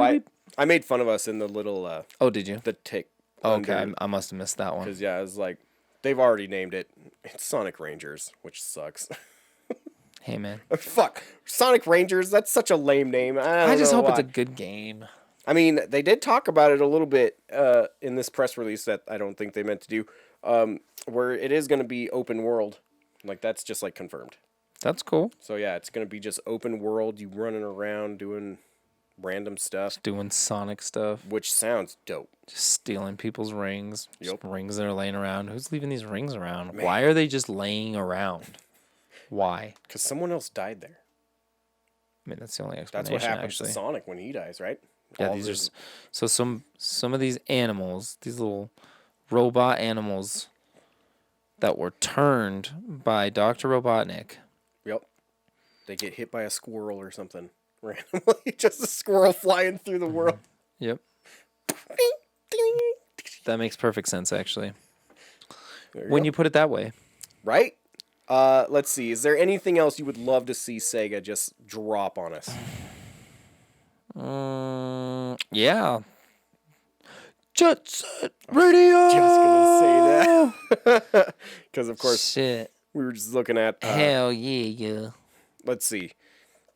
I made fun of us in the little, oh, did you? the tick. Oh, okay, I must have missed that one. Because, yeah, it was like, they've already named it. It's Sonic Rangers, which sucks. Hey, man. Fuck. Sonic Rangers, that's such a lame name. I just hope why. it's a good game. I mean, they did talk about it a little bit in this press release that I don't think they meant to do, where it is going to be open world. Like, that's just, like, confirmed. That's cool. So, yeah, it's going to be just open world, you running around doing random stuff. Just doing Sonic stuff. Which sounds dope. Just stealing people's rings. Yep. Just rings that are laying around. Who's leaving these rings around? Man. Why are they just laying around? Why? Because someone else died there. I mean, that's the only That's explanation, what happens actually. to Sonic when he dies, right? Yeah, All these his- are... So some of these animals, these little robot animals that were turned by Dr. Robotnik. Yep. They get hit by a squirrel or something randomly. Just a squirrel flying through the world. Yep. That makes perfect sense, actually. When you put it that way. Right? Let's see. Is there anything else you would love to see Sega just drop on us? Yeah. Jet Set Radio. Just gonna say that. Because, of course, Shit. we were just looking at... Hell yeah. let's see.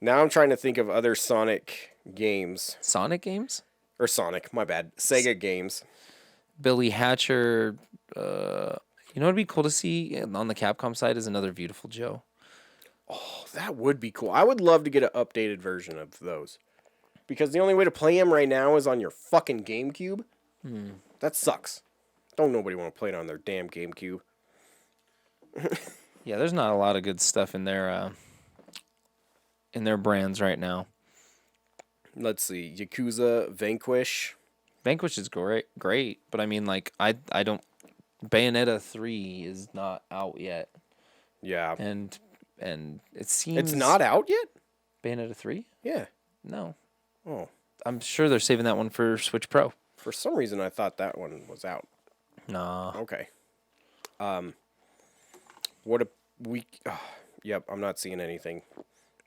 Now I'm trying to think of other Sonic games. Sonic games? Or Sonic, my bad. Sega games. Billy Hatcher. You know what'd be cool to see on the Capcom side is another Beautiful Joe. Oh, that would be cool. I would love to get an updated version of those. Because the only way to play them right now is on your fucking GameCube. That sucks. Don't nobody want to play it on their damn GameCube. Yeah, there's not a lot of good stuff in their brands right now. Let's see. Yakuza, Vanquish. Vanquish is great, but I mean, like, I don't. Bayonetta 3 is not out yet, Yeah. and it seems It's not out yet? Bayonetta 3. Yeah. No, Oh. I'm sure they're saving that one for Switch Pro. For some reason, I thought that one was out. Nah, Okay. What a week. Yep, I'm not seeing anything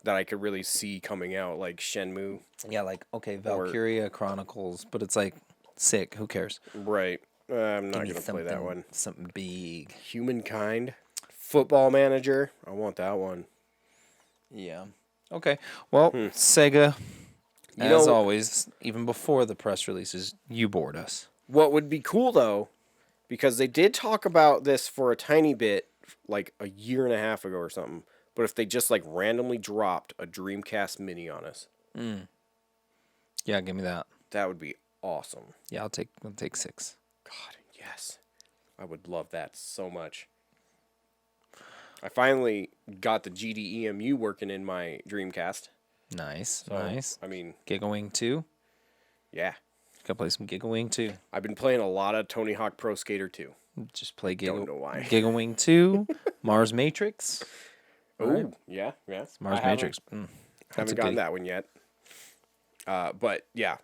that I could really see coming out, like Shenmue. yeah, like okay, Valkyria Chronicles, but it's like sick. Who cares? Right. I'm not Give me going to play that one. Something big. Humankind. Football Manager. I want that one. Yeah. Okay. Well, Sega, You as know- always, even before the press releases, you bored us. What would be cool, though, because they did talk about this for a tiny bit, like a year and a half ago or something, but if they just, like, randomly dropped a Dreamcast Mini on us, Yeah, give me that. that would be awesome. Yeah, I'll take 6. God, yes. I would love that so much. I finally got the GDEMU working in my Dreamcast. Nice, So, nice. I mean, Gigawing 2. yeah. Gotta play some Gigawing 2. I've been playing a lot of Tony Hawk Pro Skater 2. Just play Don't know why. Gigawing 2, Mars Matrix. Oh, Right. yeah, yeah. Mars Matrix. Haven't That's a gotten goodie. that one yet. But yeah,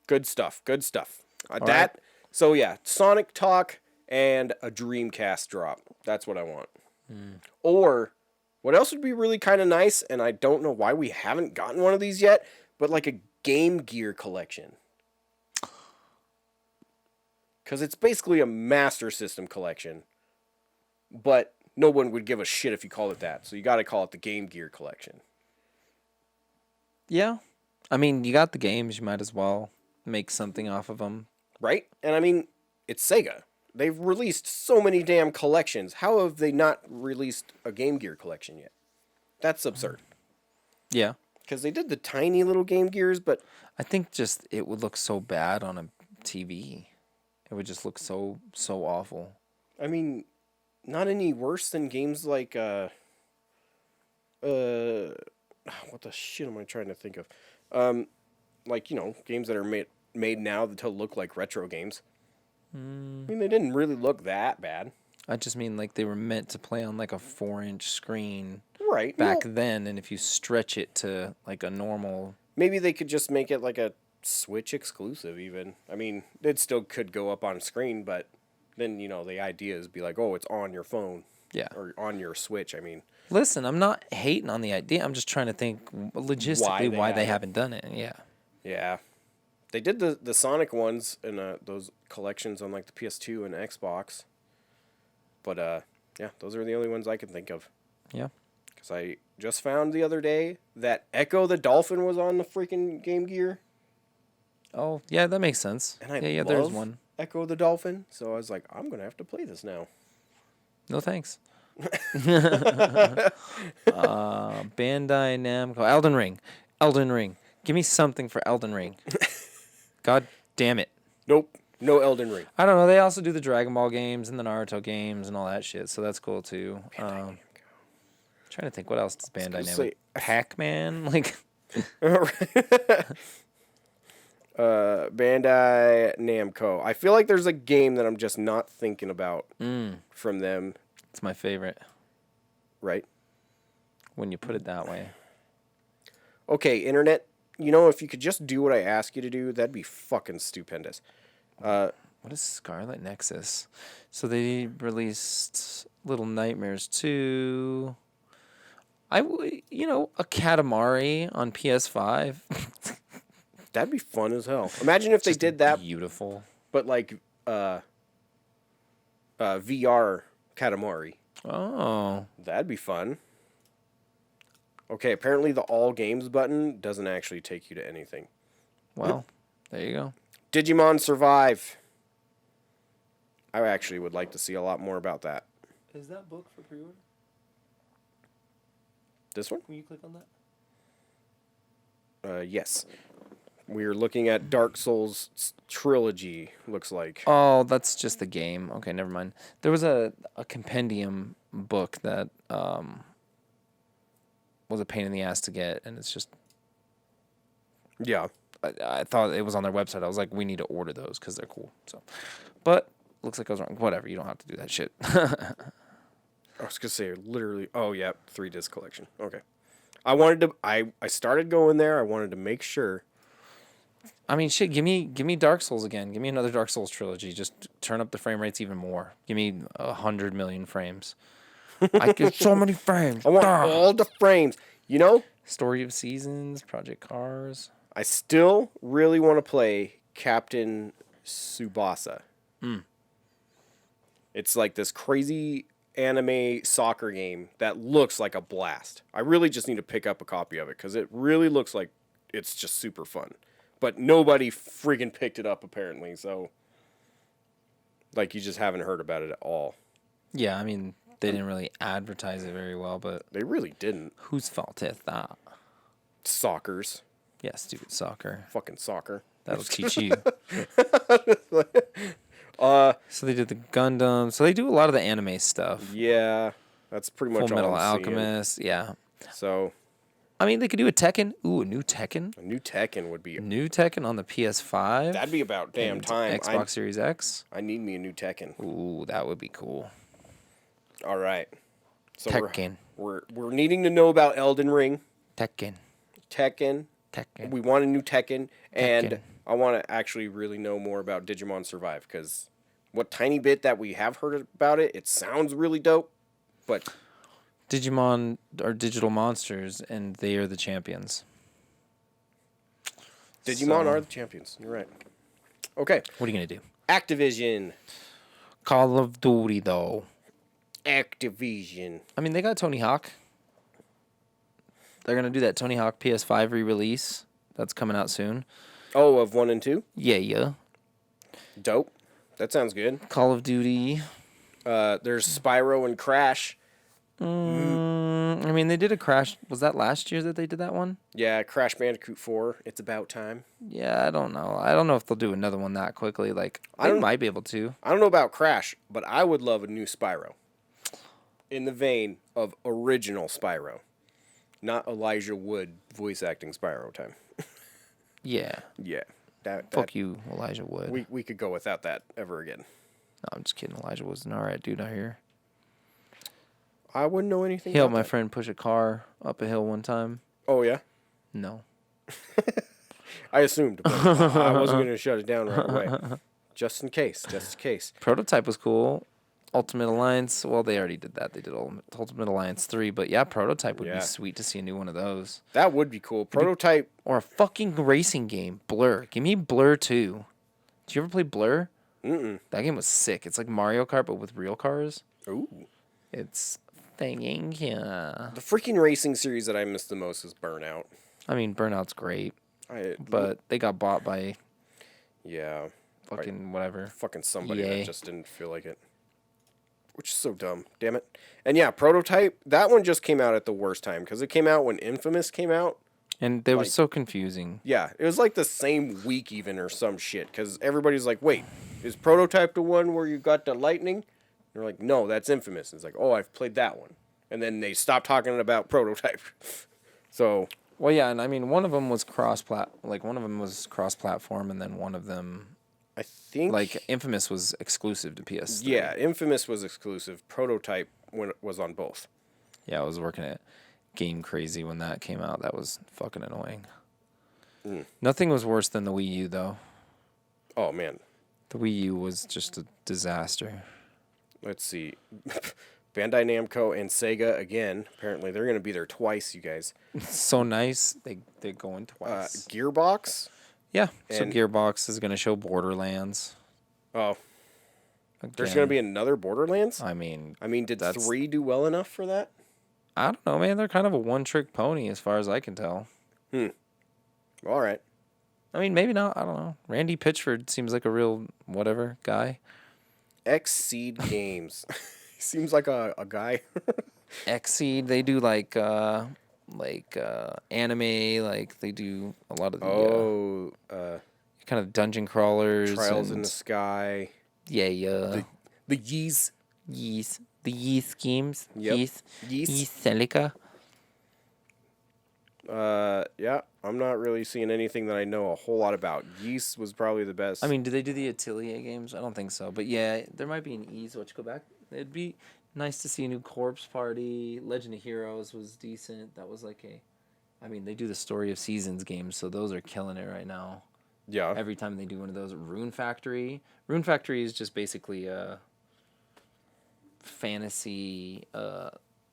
good stuff. Good stuff. That. right. So yeah, Sonic talk and a Dreamcast drop. That's what I want. Or what else would be really kind of nice, and I don't know why we haven't gotten one of these yet, but like a Game Gear collection. Because it's basically a Master System collection, but no one would give a shit if you called it that. So you got to call it the Game Gear collection. Yeah. I mean, you got the games. You might as well make something off of them. Right? And I mean, it's Sega. They've released so many damn collections. How have they not released a Game Gear collection yet? That's absurd. Yeah. Because they did the tiny little Game Gears, but I think just it would look so bad on a TV. It would just look so awful. I mean, not any worse than games like what the shit am I trying to think of? Like, games that are made now to look like retro games. I mean, they didn't really look that bad. I just mean like they were meant to play on like a 4-inch screen Right. back Well, then, and if you stretch it to like a normal, maybe they could just make it like a Switch exclusive even. I mean, it still could go up on screen, but then, the idea is be like, oh, it's on your phone. yeah. Or on your Switch, I mean. Listen, I'm not hating on the idea. I'm just trying to think logistically why they have it. haven't done it. Yeah. Yeah. They did the Sonic ones and those collections on like the PS2 and Xbox. But yeah, those are the only ones I can think of. Yeah. Because I just found the other day that Echo the Dolphin was on the freaking Game Gear. Oh, yeah, that makes sense. And I yeah, love there's one. Echo the Dolphin. So I was like, I'm going to have to play this now. No thanks. Bandai Namco. Elden Ring. Give me something for Elden Ring. God damn it. Nope. No Elden Ring. I don't know. They also do the Dragon Ball games and the Naruto games and all that shit, so that's cool too. Trying to think, what else does Bandai Namco? Pac-Man? Like, Bandai Namco. I feel like there's a game that I'm just not thinking about from them. it's my favorite Right? when you put it that way. Okay, internet. If you could just do what I ask you to do, that'd be fucking stupendous. What is Scarlet Nexus? So they released Little Nightmares 2. A Katamari on PS5. That'd be fun as hell. Imagine if they did that, Beautiful. but like VR Katamari. Oh. That'd be fun. Okay, apparently the all games button doesn't actually take you to anything. Well, there you go. Digimon Survive. I actually would like to see a lot more about that. Is that book for pre-order? This one? Can you click on that? Yes. We're looking at Dark Souls trilogy, looks like. Oh, that's just the game. Okay, never mind. There was a compendium book that was a pain in the ass to get, and it's just... Yeah. I thought it was on their website. I was like, we need to order those because they're cool. So, but looks like I was wrong. Whatever, you don't have to do that shit. I was gonna say literally. Oh yeah, 3-disc collection. Okay. I started going there. I wanted to make sure. I mean, shit. Give me Dark Souls again. Give me another Dark Souls trilogy. Just turn up the frame rates even more. Give me 100 million frames. I get so many frames. I want all the frames. Story of Seasons, Project Cars. I still really want to play Captain Tsubasa. It's like this crazy anime soccer game that looks like a blast. I really just need to pick up a copy of it because it really looks like it's just super fun. But nobody friggin' picked it up apparently, so like you just haven't heard about it at all. Yeah, I mean, they didn't really advertise it very well, but They really didn't. whose fault is that? Soccer's. Yeah, stupid soccer. Fucking soccer. That'll teach you. So they did the Gundam. So they do a lot of the anime stuff. Yeah, that's pretty much Full all Metal I'm seeing. Alchemist. Yeah. So I mean, they could do a Tekken. Ooh, a new Tekken. a new Tekken would be. New Tekken on the PS5. That'd be about damn and time. Xbox Series X. I need me a new Tekken. Ooh, that would be cool. All right. So Tekken. We're needing to know about Elden Ring, Tekken. Tekken. Tekken. We want a new Tekken, and Tekken. I want to actually really know more about Digimon Survive because what tiny bit that we have heard about it, it sounds really dope, but Digimon are digital monsters, and they are the champions. Digimon So- are the champions. You're right. Okay, What are you going to do? Activision. Call of Duty, though. Activision. I mean, they got Tony Hawk. They're going to do that Tony Hawk PS5 re-release. That's coming out soon. Oh, of 1 and 2? Yeah. Dope. That sounds good. Call of Duty. There's Spyro and Crash. I mean, they did a Crash. Was that last year that they did that one? Yeah, Crash Bandicoot 4. It's about time. Yeah, I don't know. I don't know if they'll do another one that quickly. Like, they might be able to. I don't know about Crash, but I would love a new Spyro. In the vein of original Spyro. Not Elijah Wood voice acting Spyro time. Yeah. Yeah. Fuck you, Elijah Wood. We could go without that ever again. No, I'm just kidding. Elijah was an alright dude out here. I wouldn't know anything He helped about my that. friend push a car up a hill one time. Oh, yeah? No. I assumed, but I wasn't going to shut it down right away. Just in case. Prototype was cool. Ultimate Alliance, well, they already did that. They did Ultimate Alliance 3, but yeah, Prototype would be sweet to see a new one of those. That would be cool. Prototype. Or a fucking racing game. Blur. Give me Blur 2. Did you ever play Blur? Mm-mm. That game was sick. It's like Mario Kart, but with real cars. Ooh. It's thinging, yeah. The freaking racing series that I miss the most is Burnout. I mean, Burnout's great, but they got bought by Yeah. fucking whatever. Fucking somebody EA. that just didn't feel like it. Which is so dumb. Damn it. And yeah, Prototype, that one just came out at the worst time because it came out when Infamous came out. And they were so confusing. Yeah, it was like the same week even or some shit because everybody's like, wait, is Prototype the one where you got the lightning? And they're like, no, that's Infamous. It's like, oh, I've played that one. And then they stopped talking about Prototype. So... Well, yeah, and I mean, one of them was cross-platform, and then one of them, I think... like, Infamous was exclusive to PS3. Yeah, Infamous was exclusive. Prototype was on both. Yeah, I was working at Game Crazy when that came out. That was fucking annoying. Nothing was worse than the Wii U, though. Oh, man. The Wii U was just a disaster. Let's see. Bandai Namco and Sega, again, apparently they're going to be there twice, you guys. It's so nice. They're going twice. Gearbox? Yeah, so and- Gearbox is going to show Borderlands. Oh, there's Again. going to be another Borderlands? I mean, Did that's- 3 do well enough for that? I don't know, man. They're kind of a one-trick pony as far as I can tell. All right. I mean, maybe not. I don't know. Randy Pitchford seems like a real whatever guy. Xseed Games. Seems like a guy. Xseed, they do like anime, like they do a lot of the kind of dungeon crawlers. Trials in and- the Sky. Yeah. The Yeez. The Yeast games. Yep. Yeast Yeast. Celica. Yeah, I'm not really seeing anything that I know a whole lot about. Yeast was probably the best. I mean, do they do the Atelier games? I don't think so. But yeah, there might be an Ease. Let's go back. It'd be nice to see a new Corpse Party. Legend of Heroes was decent. That was like I mean, they do the Story of Seasons games, so those are killing it right now. yeah. Every time they do one of those. Rune Factory. Rune Factory is just basically fantasy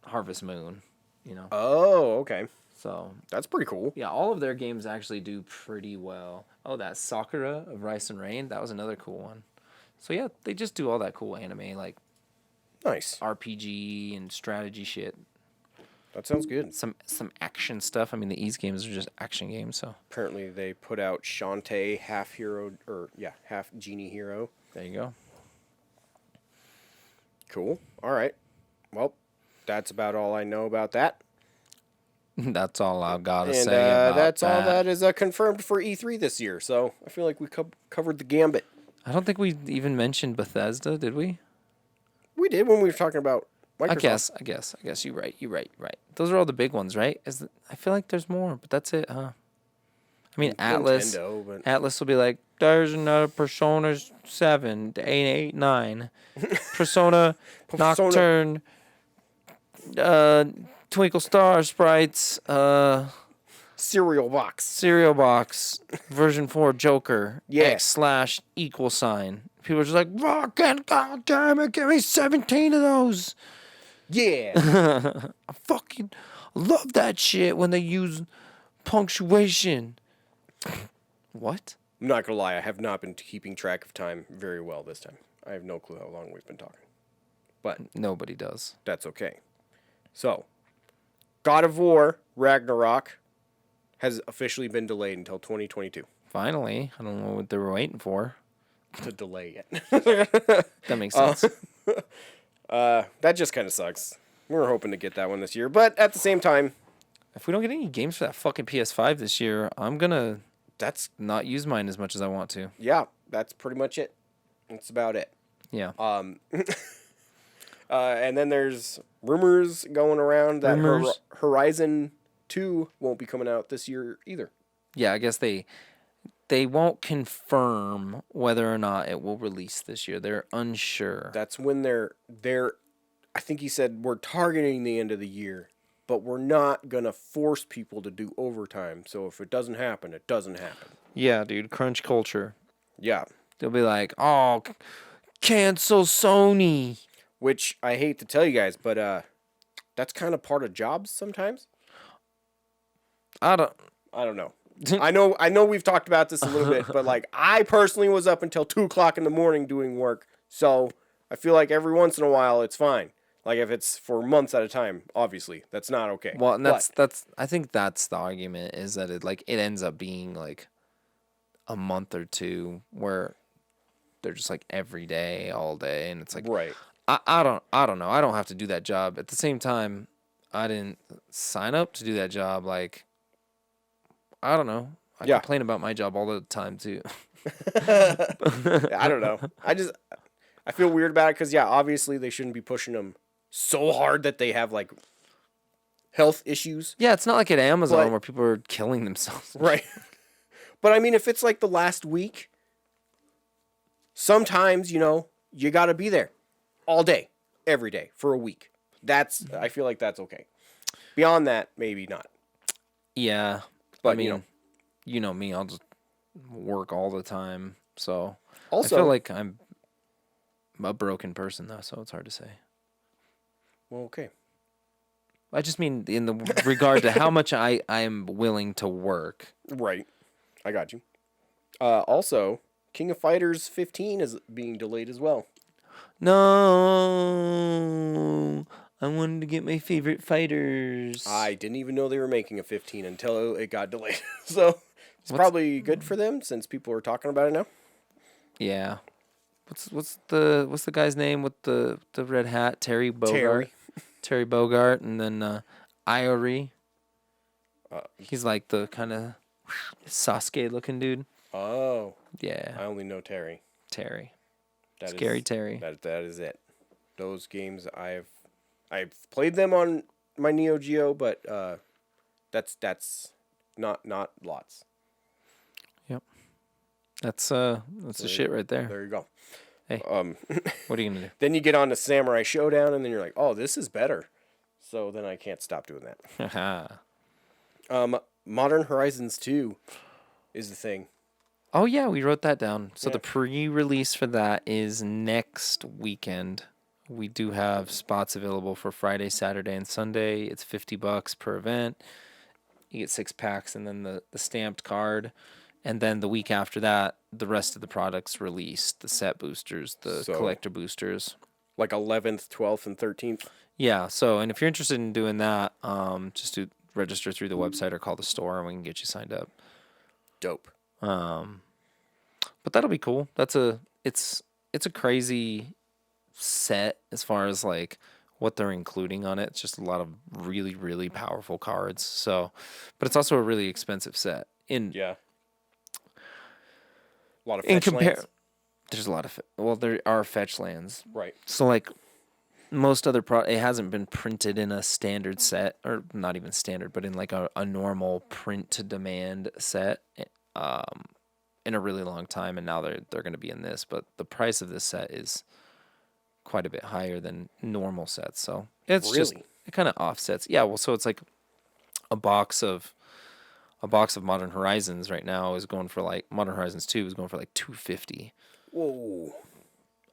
Harvest Moon, you know. Oh, okay. So That's pretty cool. yeah, all of their games actually do pretty well. Oh, that Sakura of Rice and Rain, that was another cool one. So yeah, they just do all that cool anime like Nice. RPG and strategy shit. That sounds good. Some action stuff. I mean, the Ease games are just action games, so Apparently they put out Shantae, half genie hero. there you go. Cool. All right. Well, that's about all I know about that. That's all I've got to And say about that's all that. that is confirmed for E3 this year. So I feel like we covered the gambit. I don't think we even mentioned Bethesda, did we? We did when we were talking about Microsoft. I guess you're right. You're right. Those are all the big ones, right? I feel like there's more, but that's it, huh? I mean, Atlas. Nintendo, but Atlas will be like, there's another Persona 7, 889, Persona Nocturne, Twinkle Star Sprites, cereal box. Cereal Box, version 4 Joker, Yeah. /? People are just like, fucking goddamn it, give me 17 of those. Yeah. I fucking love that shit when they use punctuation. What? I'm not gonna lie, I have not been keeping track of time very well this time. I have no clue how long we've been talking. But Nobody does. that's okay. So, God of War Ragnarok has officially been delayed until 2022. Finally, I don't know what they were waiting for. to delay it. That makes sense. That just kind of sucks. We were hoping to get that one this year, but at the same time, If we don't get any games for that fucking PS5 this year, I'm gonna that's not use mine as much as I want to. yeah, that's pretty much it. That's about it. Yeah. And then there's rumors going around that Horizon 2 won't be coming out this year either. Yeah, I guess they won't confirm whether or not it will release this year. They're unsure. That's when they're I think he said we're targeting the end of the year, but we're not going to force people to do overtime. So if it doesn't happen, it doesn't happen. Yeah, dude, crunch culture. Yeah. They'll be like, "Oh, cancel Sony." Which I hate to tell you guys, but that's kind of part of jobs sometimes. I don't know. I know we've talked about this a little bit, but like I personally was up until 2:00 in the morning doing work. So I feel like every once in a while it's fine. Like if it's for months at a time, obviously that's not okay. Well, and that's I think that's the argument, is that it ends up being like a month or two where they're just like every day, all day, and it's like, right. I don't know. I don't have to do that job. At the same time, I didn't sign up to do that job. Like, I don't know. I complain about my job all the time too. I don't know. I feel weird about it because obviously they shouldn't be pushing them so hard that they have like health issues. Yeah, it's not like at Amazon where people are killing themselves. Right. But I mean, if it's like the last week, sometimes, you got to be there all day, every day for a week. I feel like that's okay. Beyond that, maybe not. Yeah. But I mean, you know me, I'll just work all the time. So also, I feel like I'm a broken person though, so it's hard to say. Well, okay. I just mean in the regard to how much I am willing to work. Right. I got you. Also, King of Fighters 15 is being delayed as well. No, I wanted to get my favorite fighters. I didn't even know they were making a 15 until it got delayed. So it's probably good for them since people are talking about it now. Yeah. What's the guy's name with the red hat? Terry Bogard. Terry Bogard, and then Iori. He's like the kind of Sasuke looking dude. Oh. Yeah. I only know Terry. Terry. Terry. That is it. Those games I've played them on my Neo Geo, but that's not lots. Yep. That's the shit right there. There you go. Hey. What are you gonna do? Then you get on to Samurai Showdown, and then you're like, oh, this is better. So then I can't stop doing that. Modern Horizons 2 is the thing. Oh, yeah, we wrote that down. So the pre-release for that is next weekend. We do have spots available for Friday, Saturday, and Sunday. It's $50 per event. You get 6 packs and then the stamped card. And then the week after that, the rest of the products released. The set boosters, the collector boosters. Like 11th, 12th, and 13th? Yeah, and if you're interested in doing that, just register through the website or call the store and we can get you signed up. Dope. But that'll be cool. It's a crazy set as far as like what they're including on it. It's just a lot of really, really powerful cards. So, but it's also a really expensive set. A lot of fetch lands. There's a lot of there are fetch lands. Right. So like most other it hasn't been printed in a standard set, or not even standard, but in like a normal print to demand set. In a really long time, and now they're going to be in this, but the price of this set is quite a bit higher than normal sets, so it's just it kind of offsets. Yeah, well, so it's like a box of Modern Horizons right now is going for like Modern Horizons 2 is going for like $250. Whoa!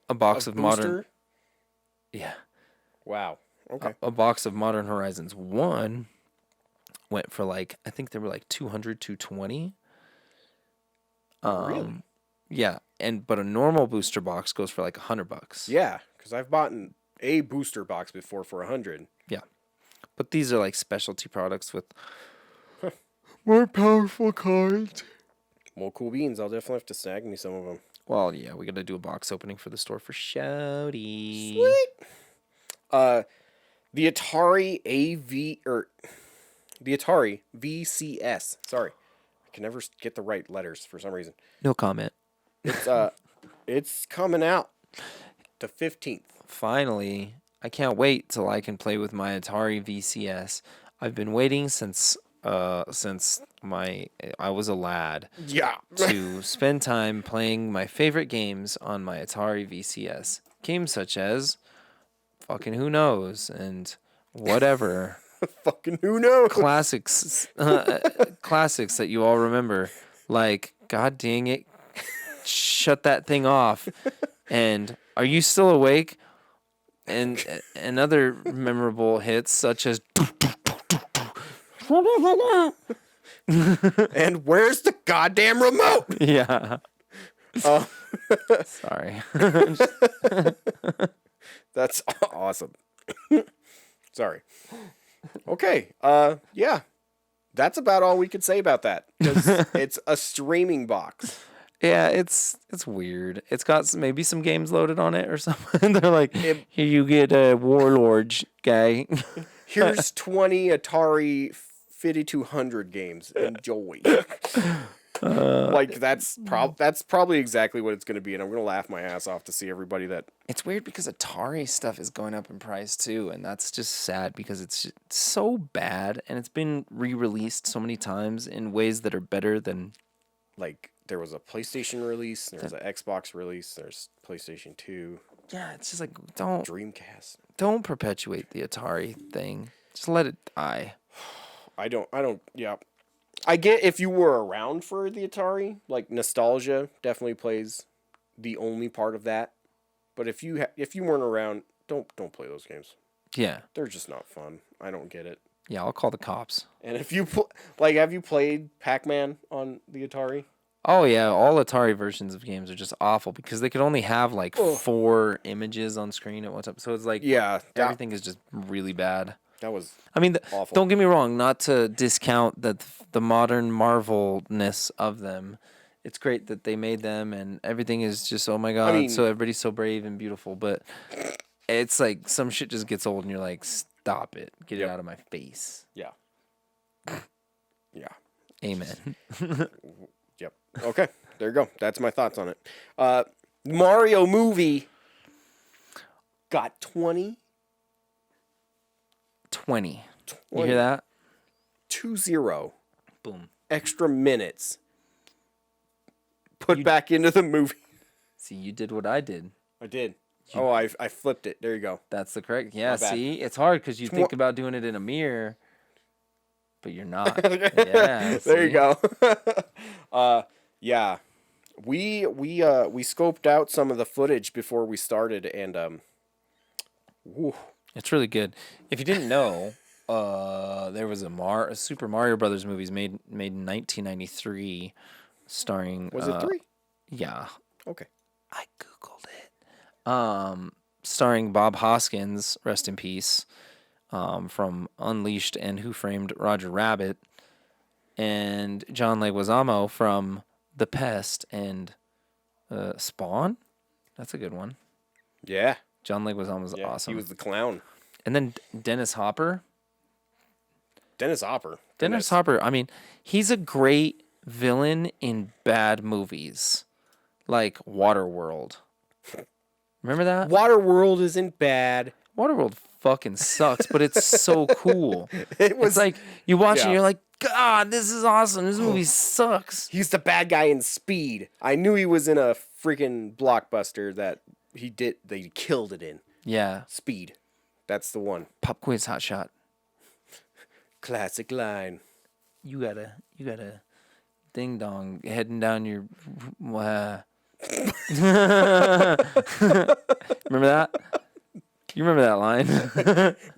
A box of booster? Modern, yeah. Wow. Okay. A box of Modern Horizons 1 went for like I think they were like $200, $220. Really? Yeah, but a normal booster box goes for like $100. Yeah, because I've bought a booster box before for $100. Yeah, but these are like specialty products with more powerful cards. Well, cool beans. I'll definitely have to snag me some of them. Well, yeah, we got to do a box opening for the store for Shouty. Sweet. The Atari the Atari VCS. Sorry, I can never get the right letters for some reason. No comment. It's coming out the 15th. Finally, I can't wait till I can play with my Atari VCS. I've been waiting since I was a lad Yeah. to spend time playing my favorite games on my Atari VCS. Games such as fucking Who Knows and whatever. Fucking who knows? Classics that you all remember, like God dang it, shut that thing off, and Are You Still Awake, and other memorable hits such as And where's the goddamn remote? yeah. Oh, Sorry. that's awesome. Sorry. Okay. Yeah. That's about all we could say about that. 'Cause it's a streaming box. Yeah, it's weird. It's got maybe some games loaded on it or something. They're like, here you get a Warlords guy. Here's 20 Atari 5200 games. Enjoy. Like that's probably exactly what it's going to be, and I'm going to laugh my ass off to see everybody that. It's weird because Atari stuff is going up in price too, and that's just sad because it's just so bad, and it's been re-released so many times in ways that are better than. Like there was a PlayStation release, there was an Xbox release, there's PlayStation 2. Yeah, it's just like don't perpetuate the Atari thing. Just let it die. I don't. Yeah, I get if you were around for the Atari, like nostalgia definitely plays the only part of that. But if you weren't around, don't play those games. Yeah, They're just not fun. I don't get it. yeah, I'll call the cops. And if you have you played Pac-Man on the Atari? Oh yeah, all Atari versions of games are just awful because they could only have like 4 images on screen at one time. So it's like everything is just really bad. That was I mean, awful. Don't get me wrong, not to discount the modern marvelness of them. It's great that they made them and everything is just, oh my God, so everybody's so brave and beautiful. But it's like some shit just gets old and you're like, stop it. Get it out of my face. Yeah. Yeah. Amen. Yep. Okay. There you go. That's my thoughts on it. Mario movie got 20. 20. You hear that? 2-0. Boom. Extra minutes put back into the movie. See, you did what I did. I did. I flipped it. There you go. That's the correct. Yeah, see? It's hard because you think about doing it in a mirror, but you're not. Yeah. There you go. Yeah. We scoped out some of the footage before we started, and it's really good. If you didn't know, there was a Super Mario Brothers movies made in 1993, starring. Was it 3? Yeah. Okay. I googled it. Starring Bob Hoskins, rest in peace, from Unleashed and Who Framed Roger Rabbit, and John Leguizamo from The Pest and Spawn. That's a good one. Yeah. John Leguizamo was awesome. He was the clown. And then Dennis Hopper. Dennis Hopper. I mean, he's a great villain in bad movies, like Waterworld. Remember that? Waterworld isn't bad. Waterworld fucking sucks, but it's so cool. It's like you watch it and you're like, God, this is awesome. This movie sucks. He's the bad guy in Speed. I knew he was in a freaking blockbuster that he killed it in. Yeah. Speed. That's the one. Pop quiz, hot shot. Classic line. You got a ding dong heading down your. Remember that? You remember that line?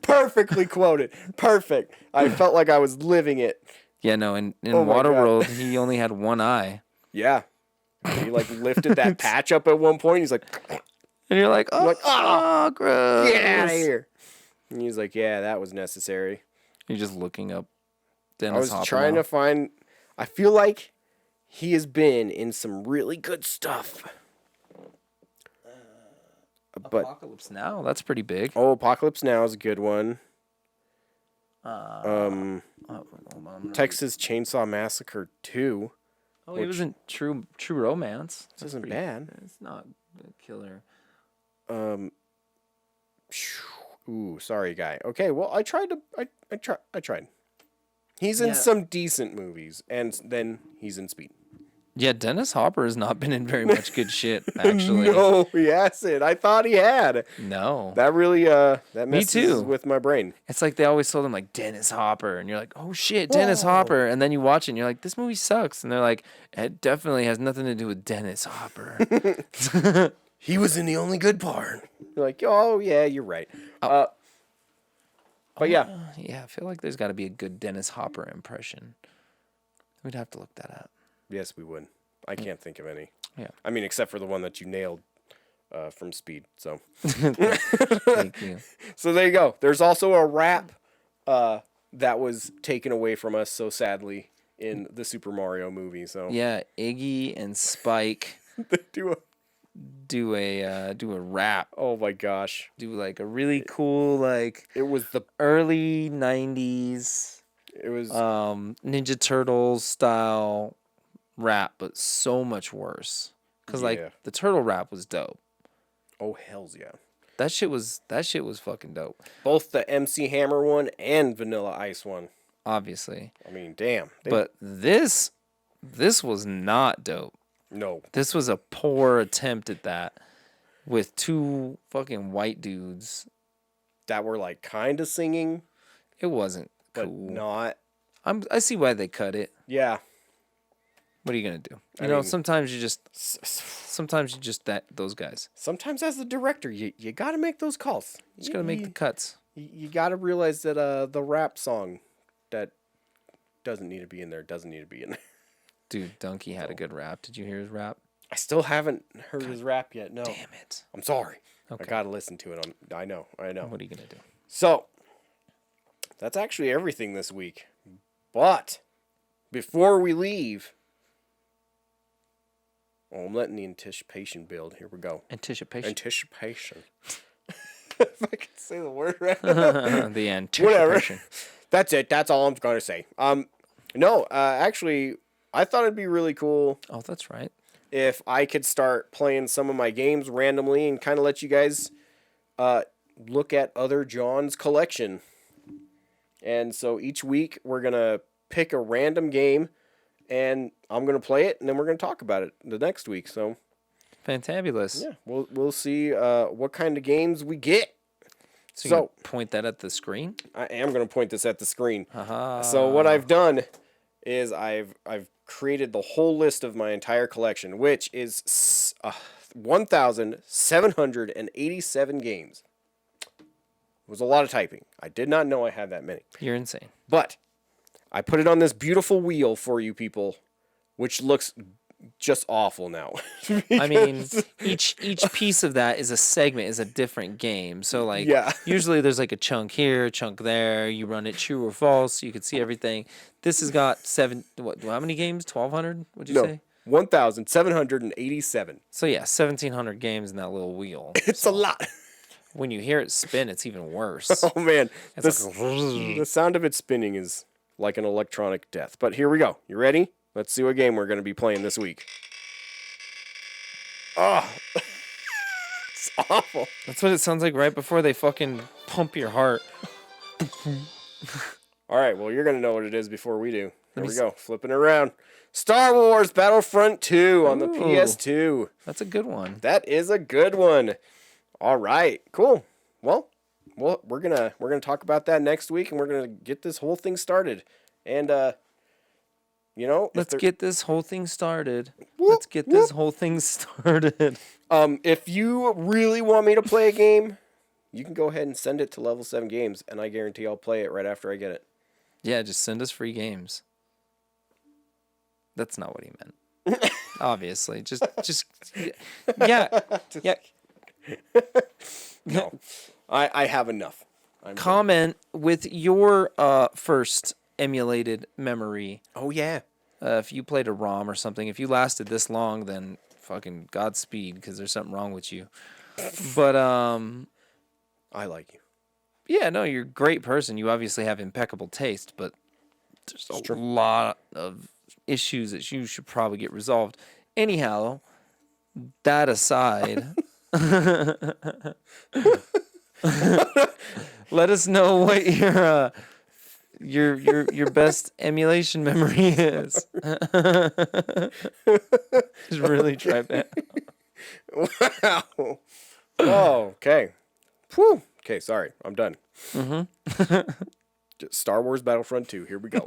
Perfectly quoted. Perfect. I felt like I was living it. Yeah, no. In Waterworld, he only had one eye. Yeah. He lifted that patch up at one point. He's like, and you're like, oh, gross. Get out of here. And he's like, yeah, that was necessary. You're just looking up Dennis I was Hopper trying to find. I feel like he has been in some really good stuff. But Apocalypse Now, that's pretty big. Apocalypse Now is a good one. Hold on. Texas Chainsaw Massacre 2. Oh, he was in True Romance. This isn't bad. It's not a killer. Ooh, sorry, guy. Okay, well, I tried. I tried. He's in some decent movies, and then he's in Speed. Yeah, Dennis Hopper has not been in very much good shit, actually. No, he hasn't. I thought he had. No. That really, that messes Me too. with my brain. It's like they always told him, like, Dennis Hopper. And you're like, oh, shit, Dennis Hopper. And then you watch it, and you're like, this movie sucks. And they're like, it definitely has nothing to do with Dennis Hopper. He was in the only good part. You're like, oh, yeah, you're right. But yeah. Yeah, I feel like there's got to be a good Dennis Hopper impression. We'd have to look that up. Yes, we would. I can't think of any. Yeah. I mean, except for the one that you nailed from Speed. So. Thank you. So there you go. There's also a rap that was taken away from us so sadly in the Super Mario movie. So Yeah, Iggy and Spike do do a rap. oh my gosh. Do like a really cool like It was the early 90s it was Ninja Turtles style rap, but so much worse. Cuz Yeah. like the turtle rap was dope. oh hells yeah. That shit was fucking dope. Both the MC Hammer one and Vanilla Ice one. Obviously. I mean, damn. But this was not dope. No. This was a poor attempt at that with two fucking white dudes. That were like kind of singing, It wasn't but cool. not. I see why they cut it. Yeah. What are you gonna do? I mean, sometimes you just those guys. Sometimes as the director, you got to make those calls. You just gotta make the cuts. You got to realize that the rap song that doesn't need to be in there doesn't need to be in there. Dude, Donkey had a good rap. Did you hear his rap? I still haven't heard his rap yet. No. Damn it. I'm sorry. Okay. I got to listen to it. I know. What are you gonna do? So, that's actually everything this week. But before we leave, I'm letting the anticipation build. Here we go. Anticipation. Anticipation. If I can say the word right. The anticipation. Whatever. That's it. That's all I'm going to say. No, actually, I thought it'd be really cool Oh, that's right. if I could start playing some of my games randomly and kind of let you guys look at other John's collection. And so each week we're going to pick a random game and I'm going to play it and then we're going to talk about it the next week. So Fantabulous. yeah, we'll see what kind of games we get. So you point that at the screen? I am going to point this at the screen. Aha. So what I've done is I've created the whole list of my entire collection, which is 1,787 games. It was a lot of typing. I did not know I had that many. You're insane. But I put it on this beautiful wheel for you people, which looks just awful now. I mean, each piece of that is a segment, is a different game. So like, Yeah. usually there's like a chunk here, a chunk there. You run it true or false, so you can see everything. This has got how many games? 1,200? Would you say? 1,787. So yeah, 1,700 games in that little wheel. It's a lot. When you hear it spin, it's even worse. Oh man, It's the sound of it spinning is like an electronic death. But here we go. You ready? Let's see what game we're going to be playing this week. Oh, it's awful. That's what it sounds like right before they fucking pump your heart. All right, well, you're going to know what it is before we do. Here we go. Flipping around. Star Wars Battlefront 2 on the PS2. That's a good one. That is a good one. All right, cool. Well, we're gonna talk about that next week, and we're gonna get this whole thing started. And Let's get this whole thing started. Let's get this whole thing started. If you really want me to play a game, you can go ahead and send it to Level 7 Games, and I guarantee I'll play it right after I get it. Yeah, just send us free games. That's not what he meant. Obviously, just yeah. No, I have enough. Comment with your first emulated memory. Oh yeah. If you played a ROM or something, if you lasted this long, then fucking Godspeed, because there's something wrong with you. But I like you. yeah, no, you're a great person. You obviously have impeccable taste, but there's a lot of issues that you should probably get resolved. Anyhow, that aside, let us know what your best emulation memory is. Just really try that. Wow. Oh, okay. Whew. Okay, sorry. I'm done. Star Wars Battlefront 2. Here we go.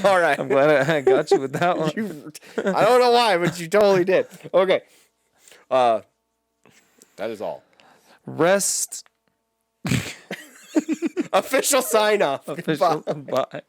All right. I'm glad I got you with that one. I don't know why, but you totally did. Okay. That is all. Rest. Official sign off. Official. Bye.